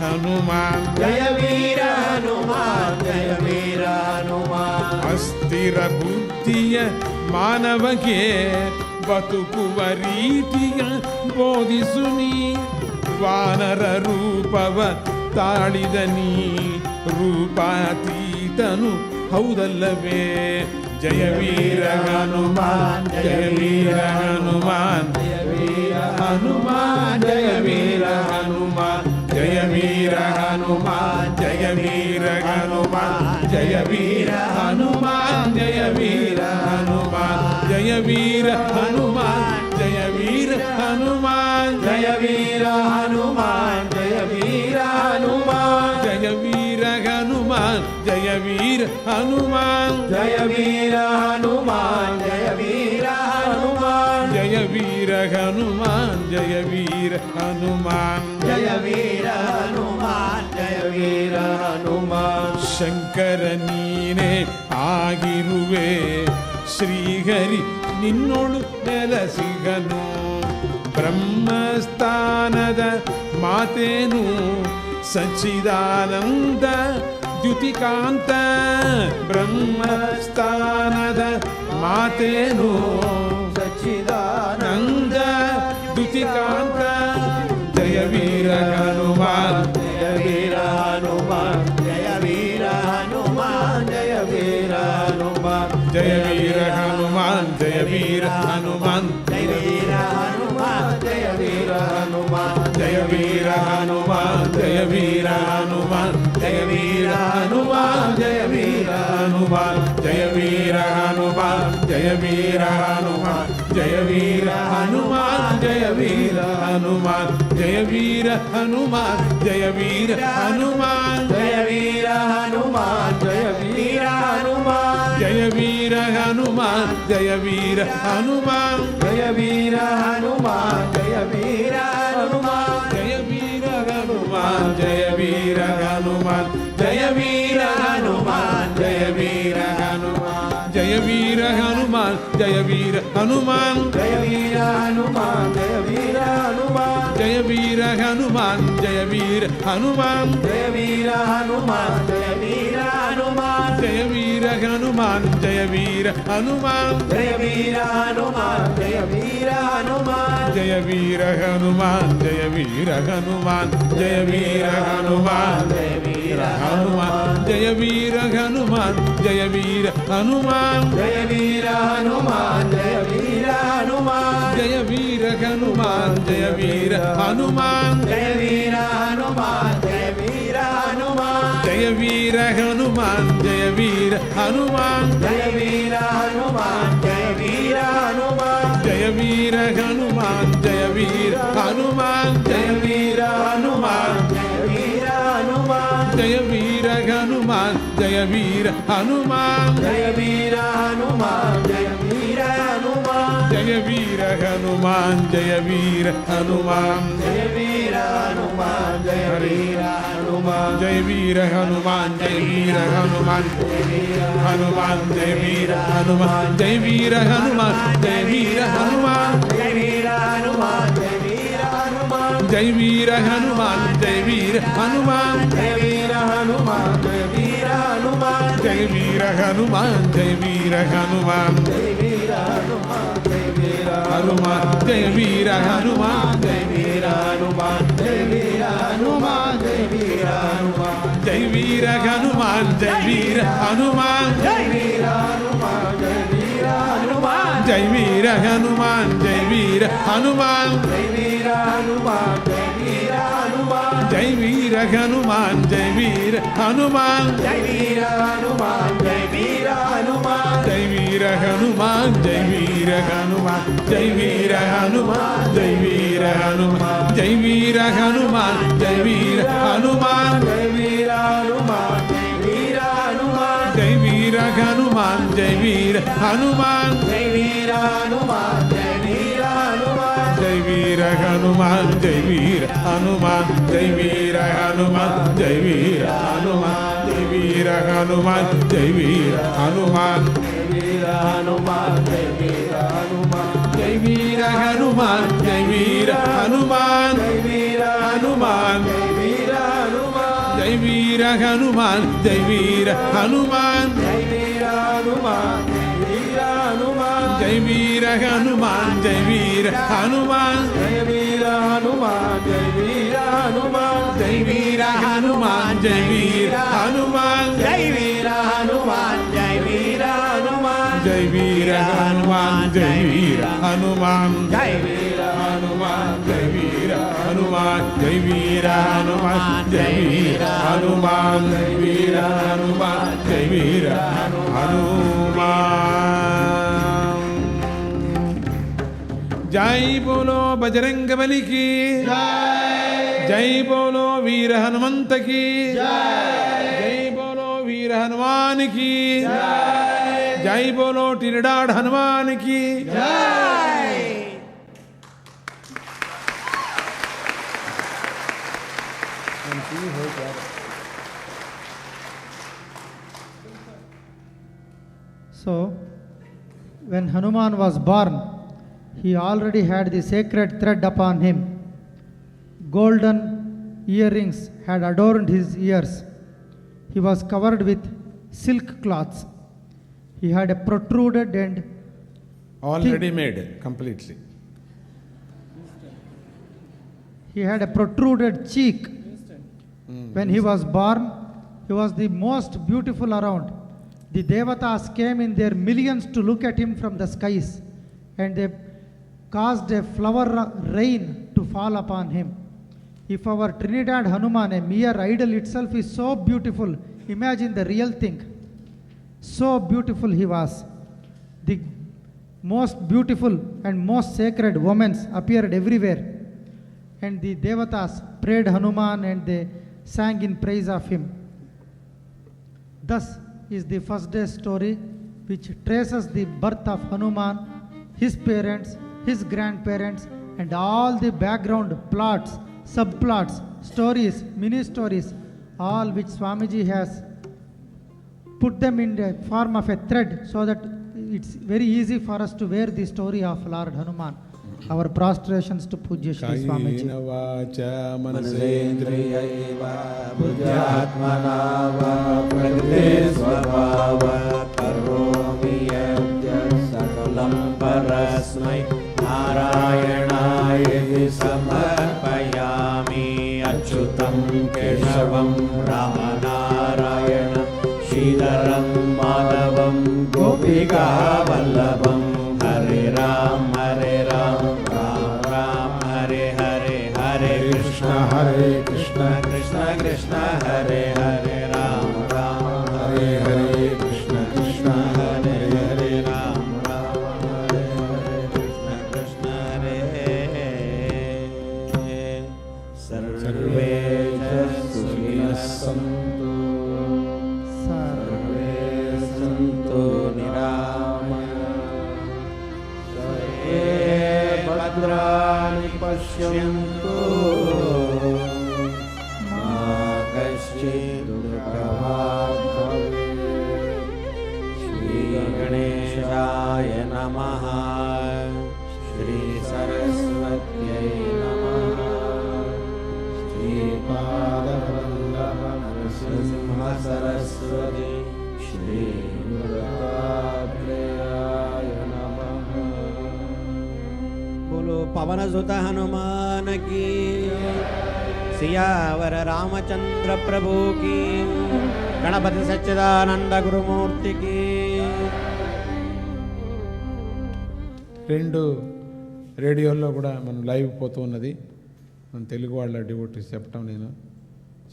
हनुमान जय वीर हनुमान जय वीर हनुमान अस्थिर बुद्धिय मानवगे बतुकुव ರೀತಿಯ ಬೋಧಿಸುನಿ ವಾನರ ರೂಪವ ತಾಳಿದ ನೀ ರೂಪಾತೀತನು ಹೌದಲ್ಲವೇ ಜಯ ವೀರ ಹನುಮಾನ್ ಜಯ ವೀರ ಹನುಮಾನ್ ಜಯ ವೀರ ಹನುಮಾನ್ ಜಯ ವೀರ ಹನುಮಾನ್ ಜಯ ವೀರ ಹನುಮಾನ್ ಜಯ ವೀರ ಹನುಮಾನ್ ಜಯ ವೀರ ಹನುಮಾನ್ ಜಯ ವೀರ ಹನುಮಾನ್ ಜಯ ವೀರ ಹನುಮಾನ್ ಜಯ ವೀರ ಹನುಮಾನ್ जय वीर हनुमान जय वीर हनुमान ಜಯ ವೀರ ಹನುಮಾನ್ ಜಯ ವೀರ ಹನುಮಾನ್ जय वीर हनुमान जय वीर हनुमान ಜಯ ವೀರ ಹನುಮಾನ್ ಜಯ ವೀರ ಹನುಮಾನ್ जय वीर हनुमान जय वीर हनुमान ಶಂಕರ ನೀನೇ ಆಗಿರುವೆ ಶ್ರೀಹರಿ ನಿನ್ನೋಳು ನೆಲಸಿಗನು ಬ್ರಹ್ಮಸ್ಥಾನದ ಮಾತೇನು ಸಚ್ಚಿದಾನಂದ ದ್ಯುತಿಕಾಂತ ಬ್ರಹ್ಮಸ್ಥಾನದ ಮಾತೇನು सच्चिदानंद ದ್ಯುತಿಕಾಂತ ಜಯ ವೀರ ಹನುಮಾನ್ जय वीर हनुमान जय वीर हनुमान जय वीर हनुमान ಜಯ ವೀರ ಹನುಮಾನ್ ಜಯ ವೀರ ಹನುಮಾನ್ जय वीर हनुमान जय वीर हनुमान ಜಯ ವೀರ ಹನುಮಾನ್ ಜಯ ವೀರ ಹನುಮಾನ್ जय वीर हनुमान जय वीर हनुमान ಜಯ ವೀರ ಹನುಮಾನ್ ಜಯ ವೀರ ಹನುಮಾನ್ ಜಯ ವೀರ ಹನುಮಾನ್ ಜಯ ವೀರ ಹನುಮಾನ್ ಜಯ ವೀರ ಹನುಮಾನ್ ಜಯ ವೀರ ಹನುಮಾನ್ जय वीर हनुमान जय वीर हनुमान ಜಯ ವೀರ ಹನುಮಾನ್ ಜಯ ವೀರ ಹನುಮಾನ್ जय वीर हनुमान जय वीर हनुमान ಜಯ ವೀರ ಹನುಮಾನ್ ಜಯ ವೀರ ಹನುಮಾನ್ ಜಯ ವೀರ ಹನುಮಾನ್ ಜಯ ವೀರ ಹನುಮಾನ್ ಜಯ ವೀರ ಹನುಮಾನ್ ಜಯ ವೀರ ಹನುಮಾನ್ जय वीर हनुमान जय वीर हनुमान ಜಯ ವೀರ ಹನುಮಾನ್ ಜಯ ವೀರ ಹನುಮಾನ್ जय वीर हनुमान जय वीर हनुमान ಜಯ ವೀರ ಹನುಮಾನ್ ಜಯ ವೀರ ಹನುಮಾನ್ जय वीर हनुमान जय वीर हनुमान ಜಯ ವೀರ ಹನುಮಾನ್ ಜಯ ವೀರ ಹನುಮಾನ್ ಜಯ ವೀರ ಹನುಮಾನ್ जय वीर ಹನುಮಾನ್ ಜಯ ವೀರ ಹನುಮಾನ್ ಜಯ ವೀರ ಹನುಮಾನ್ जय वीर हनुमान जय वीर हनुमान ಜಯ ವೀರ ಹನುಮಾನ್ ಜಯ ವೀರ ಹನುಮಾನ್ जय वीर हनुमान जय वीर हनुमान ಜಯ ವೀರ ಹನುಮಾನ್ ಜಯ ವೀರ ಹನುಮಾನ್ जय वीर हनुमान जय वीर हनुमान ಜಯ ವೀರ ಹನುಮಾನ್ ಜಯ ವೀರ ಹನುಮಾನ್ जय वीर हनुमान जय वीर हनुमान ಜಯ ವೀರ ಹನುಮಾನ್ ಜಯ ವೀರ ಹನುಮಾನ್ जय वीर हनुमान जय वीर हनुमान ಜಯ ವೀರ ಹನುಮಾನ್ ಜಯ ವೀರ ಹನುಮಾನ್ जय वीर हनुमान जय वीर हनुमान ಜಯ ವೀರ ಹನುಮಾನ್ ಜಯ ವೀರ ಹನುಮಾನ್ ಹನುಮಾನ್ ಜಯ ವೀರ ಹನುಮಾನ್ ಜಯ ವೀರ ಹನುಮಾನ್ ಜಯ ವೀರ ಹನುಮಾನ್ जय वीर हनुमान जय वीर हनुमान ಜಯ ವೀರ ಹನುಮಾನ್ ಜಯ ವೀರ ಹನುಮಾನ್ जय वीर हनुमान जय वीर हनुमान ಜಯ ವೀರ ಹನುಮಾನ್ ಜಯ ವೀರ ಹನುಮಾನ್ जय वीर हनुमान जय वीर ಹನುಮಾನ್ ಜಯ ವೀರ ಹನುಮಾನ್ जय वीर हनुमान जय वीर हनुमान जय वीर हनुमान ಜಯ ವೀರ ಹನುಮಾನ್ ಜಯ ವೀರ ಹನುಮಾನ್ जय वीर हनुमान जय वीर हनुमान ಜಯ ವೀರ ಹನುಮಾನ್ ಜಯ ವೀರ ಹನುಮಾನ್ जय वीर हनुमान जय वीर हनुमान ಜಯ ವೀರ ಹನುಮಾನ್ ಜಯ ವೀರ ಹನುಮಾನ್ जय वीर हनुमान जय वीर हनुमान ಜಯ ವೀರ ಹನುಮಾನ್ ಜಯ ವೀರ ಹನುಮಾನ್ ಜಯ ವೀರ ಹನುಮಾನ್ ಜಯ ವೀರ ಹನುಮಾನ್ ಜಯ ವೀರ ಹನುಮಾನ್ ಜಯ ವೀರ ಹನುಮಾನ್ जय वीर हनुमान जय वीर हनुमान ಜಯ ವೀರ ಹನುಮಾನ್ ಜಯ ವೀರ ಹನುಮಾನ್ जय वीर हनुमान जय वीर हनुमान ಜಯ ವೀರ ಹನುಮಾನ್ ಜಯ ವೀರ ಹನುಮಾನ್ ಜಯ ವೀರ ಹನುಮಾನ್ ಜಯ ವೀರ ಹನುಮಾನ್ ಜಯ ವೀರ ಹನುಮಾನ್ ಜಯ ವೀರ ಹನುಮಾನ್ जय वीर हनुमान जय वीर हनुमान ಜಯ ವೀರ ಹನುಮಾನ್ ಜಯ ವೀರ ಹನುಮಾನ್ जय वीर हनुमान जय वीर Veera Hanuman, Jai Veera Hanuman, Jai Veera Hanuman, Veera Hanuman, Jai Veera Hanuman, Jai Veera Hanuman, Jai Veera Hanuman, Jai Veera Hanuman, Jai Veera Hanuman, Jai Veera Hanuman, Jai Veera Hanuman, Jai Veera Hanuman, Jai Veera Hanuman, Jai Veera Hanuman, Jai Veera Hanuman, Jai Veera Hanuman, Jai Veera Hanuman, Jai Veera Hanuman, Jai Veera Hanuman, Jai Veera Hanuman. Jai bolo Bajrangabali ki Jai, Jai bolo Veera Hanumanta ki Jai, Jai bolo Veera Hanuman ki Jai, Jai bolo Trinidad Hanuman ki Jai. So, when Hanuman was born, he already had the sacred thread upon him. Golden earrings had adorned his ears. He was covered with silk cloths. He had a protruded and already made completely. he had a protruded cheek. When he was born, he was the most beautiful around. The Devatas came in their millions to look at him from the skies, and they caused a flower rain to fall upon him. If our Trinidad Hanuman, a mere idol itself, is so beautiful, imagine the real thing. So beautiful he was. The most beautiful and most sacred women appeared everywhere, and the Devatas prayed Hanuman and they sang in praise of him. Thus is the first day story which traces the birth of Hanuman, his parents, his grandparents, and all the background plots, subplots, stories, mini stories, all which Swamiji has put them in the form of a thread so that it's very easy for us to wear the story of Lord Hanuman. Our prostrations to Pujya Sri Swamiji. Kayena Vacha Manasendriyaiva Buddhyatmana va Prakriti Svabhava Karomi Yadya Sakalam Parasmai Narayanayati Samarpayami Achyutam Keshavam Ramanarayanam Shridaram Madhavam Gopika Vallabham Hare Ram Hare Ram Ram Ram Hare Hare Hare Krishna Krishna Krishna Hare Hare Ram Ram Hare Hare Krishna Krishna Hare Hare Ram Ram Hare Hare Krishna Krishna Hare Sarve Sukhina Santu Sarve Santu Niramaya Bhadrani Pashyantu Ma Kaschid Durgabhat Bhavet Shri Ganeshaya Namaha Shri Saraswatyai Namaha Shri Padavallabha Narasimha Saraswati Shri Dattatreya Namaha. बोलो पवनसुत हनुमान की, सियावर रामचंद्र प्रभु की, गणपति सच्चिदानंद गुरुमूर्ति की. రెండు రేడియోల్లో కూడా మనం live పోతూ ఉన్నది. మన తెలుగు వాళ్ళ డివోటీస్ చెప్పటం నేను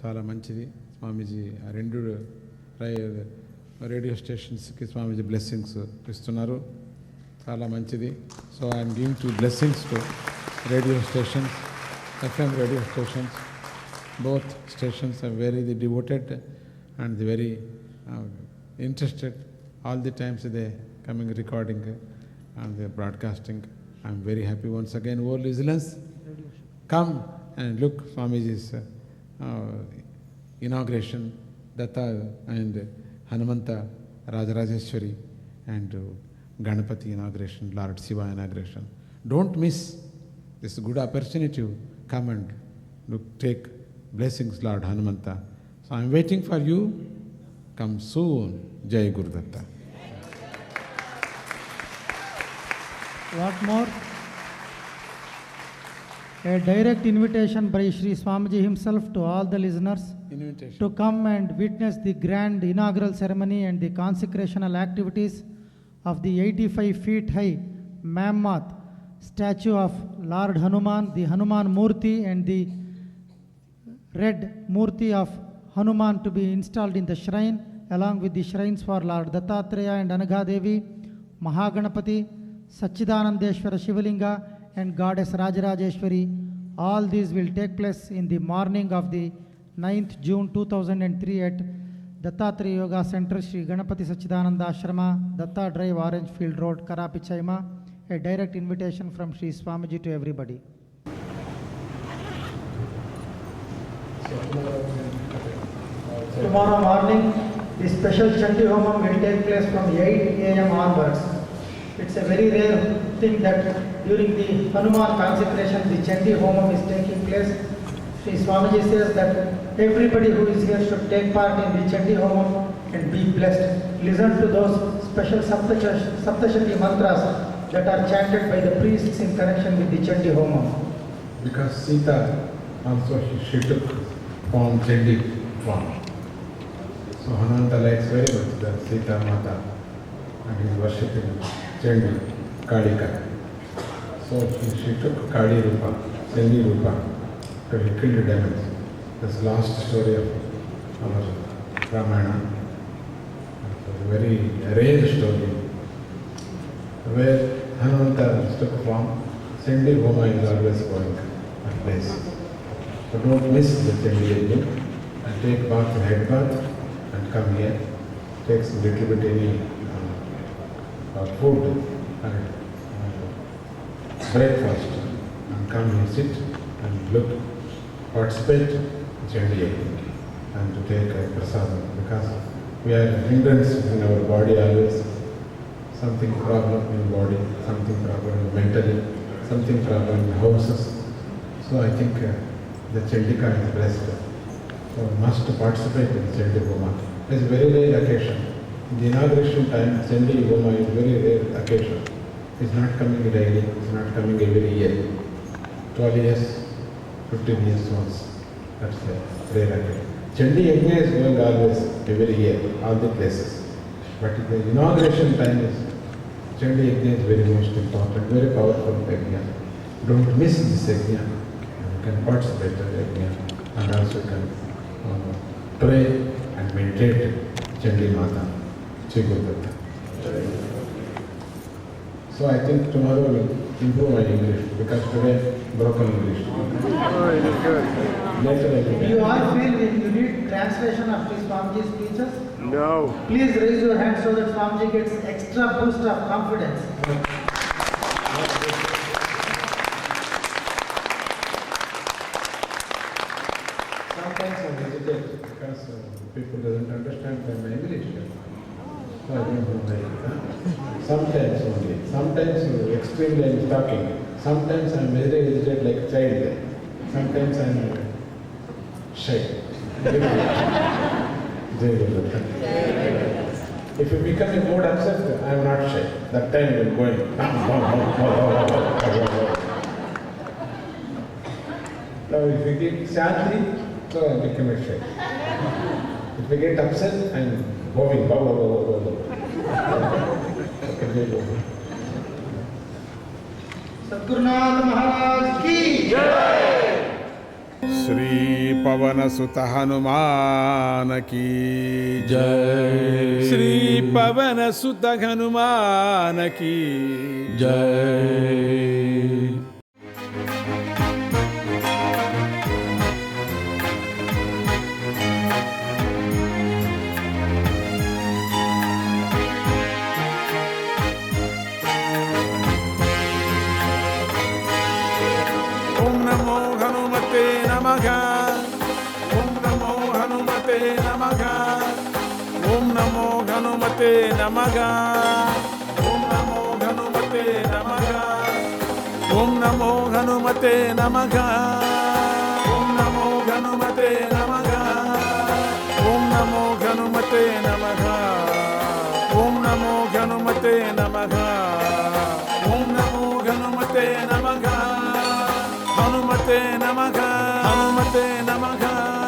చాలా మంచిది. స్వామీజీ ఆ రెండు రేడియో స్టేషన్స్కి స్వామీజీ బ్లెస్సింగ్స్ ఇస్తున్నారు. చాలా మంచిది. So I'm giving to blessings to radio stations, FM radio stations. Both stations are very devoted and very interested. All the times they coming recording and they broadcasting. I'm very happy once again. All listeners, come and look Swamiji's inauguration, Datta and Hanumanta Rajarajeshwari and Ganapathy inauguration, Lord Shiva inauguration. Don't miss this good opportunity to come and look, take blessings, Lord Hanumanta. So So I'm waiting for you. Come soon. Jai Guru Datta. What more? A direct invitation by Sri Swamiji himself to all the listeners Invitation. to come and witness the grand inaugural ceremony and the consecrational activities of the 85 feet high mammoth statue of Lord Hanuman, the Hanuman murti, and the red murti of Hanuman to be installed in the shrine, along with the shrines for Lord Dattatreya and Anjana Devi, Ganapathy Sachchidananda Shivalinga, and Goddess Rajarajeshwari. All these will take place in the morning of the 9th June 2003 at Dattatreya Yoga Centre, Sri Ganapathy Sachchidananda Ashrama, Datta Drive, Orange Field Road, Carapichaima. A direct invitation from Sri Swamiji to everybody. Tomorrow morning, the special Chandi Homam will take place from 8 a.m. onwards. It's a very rare thing that during the Hanuman consecration, the Chandi Homam is taking place. Sri Swamiji says that everybody who is here should take part in the Chandi Homam and be blessed. Listen to those special Saptashati mantras that are chanted by the priests in connection with the Chandi Homam. Because Sita also she took form Chandi form. So Hanumanta likes very much the Sita Mata and he is worshipping Chandi, Kalika. So she took Kali Rupa, Chandi Rupa to kill the demons. This last story of our Ramayana. It's a very rare story where Hanumanta took form. Chandi Homa is always going at place. So don't miss the Chandi Yajna and take bath, head bath and come here. Take some little bit any food and breakfast and come and sit and look, participate in Chandi Yajna and to take a Prasad because we are hindrance in our body always. Something problem in body, something problem mentally, something problem in houses. So I think the Chandika is blessed. So must participate in Chandi Homa. It's a very rare occasion. In the inauguration time, Chandi Homa is a very rare occasion. It's not coming daily, it's not coming every year. 12 years, 15 years once. That's a rare occasion. Chandi Yajna is going always every year, all the places. But the inauguration time is Chandi Yajna is very most important, very powerful yajna. Don't miss this yajna. You can participate in the yajna and also can pray and meditate Chandi Mata, Jai Guru Datta. So I think tomorrow will improve my English because today broken English. Later I will. You all feel you need translation of Sri Swamiji's speeches? No. Please raise your hand so that Swamiji gets extra boost of confidence. Sometimes I hesitate because people doesn't understand my English. So I don't know why. Sometimes only. Sometimes extremely I am talking. Sometimes I am very hesitate like a child. Sometimes I am shy. If you become a mood upset, I am not shy. That time you will go in. Now if you get shanti, so I become a shy. If you get upset, I am bowing. Sadgurunath Maharaj ki Jai! Sri Pavana Sutta Hanuman ki Jai! Sri Pavana Sutta Hanuman ki Jai! Om Namo Hanumate Namaha. Om Namo Hanumate Namaha. Om Namo Hanumate Namaha. Om Namo Hanumate Namaha. Om Namo Hanumate Namaha. Om Namo Hanumate Namaha. नमो हनुमते नमः ओम नमो हनुमते नमः ओम नमो हनुमते नमः हनुमते नमः हनुमते नमः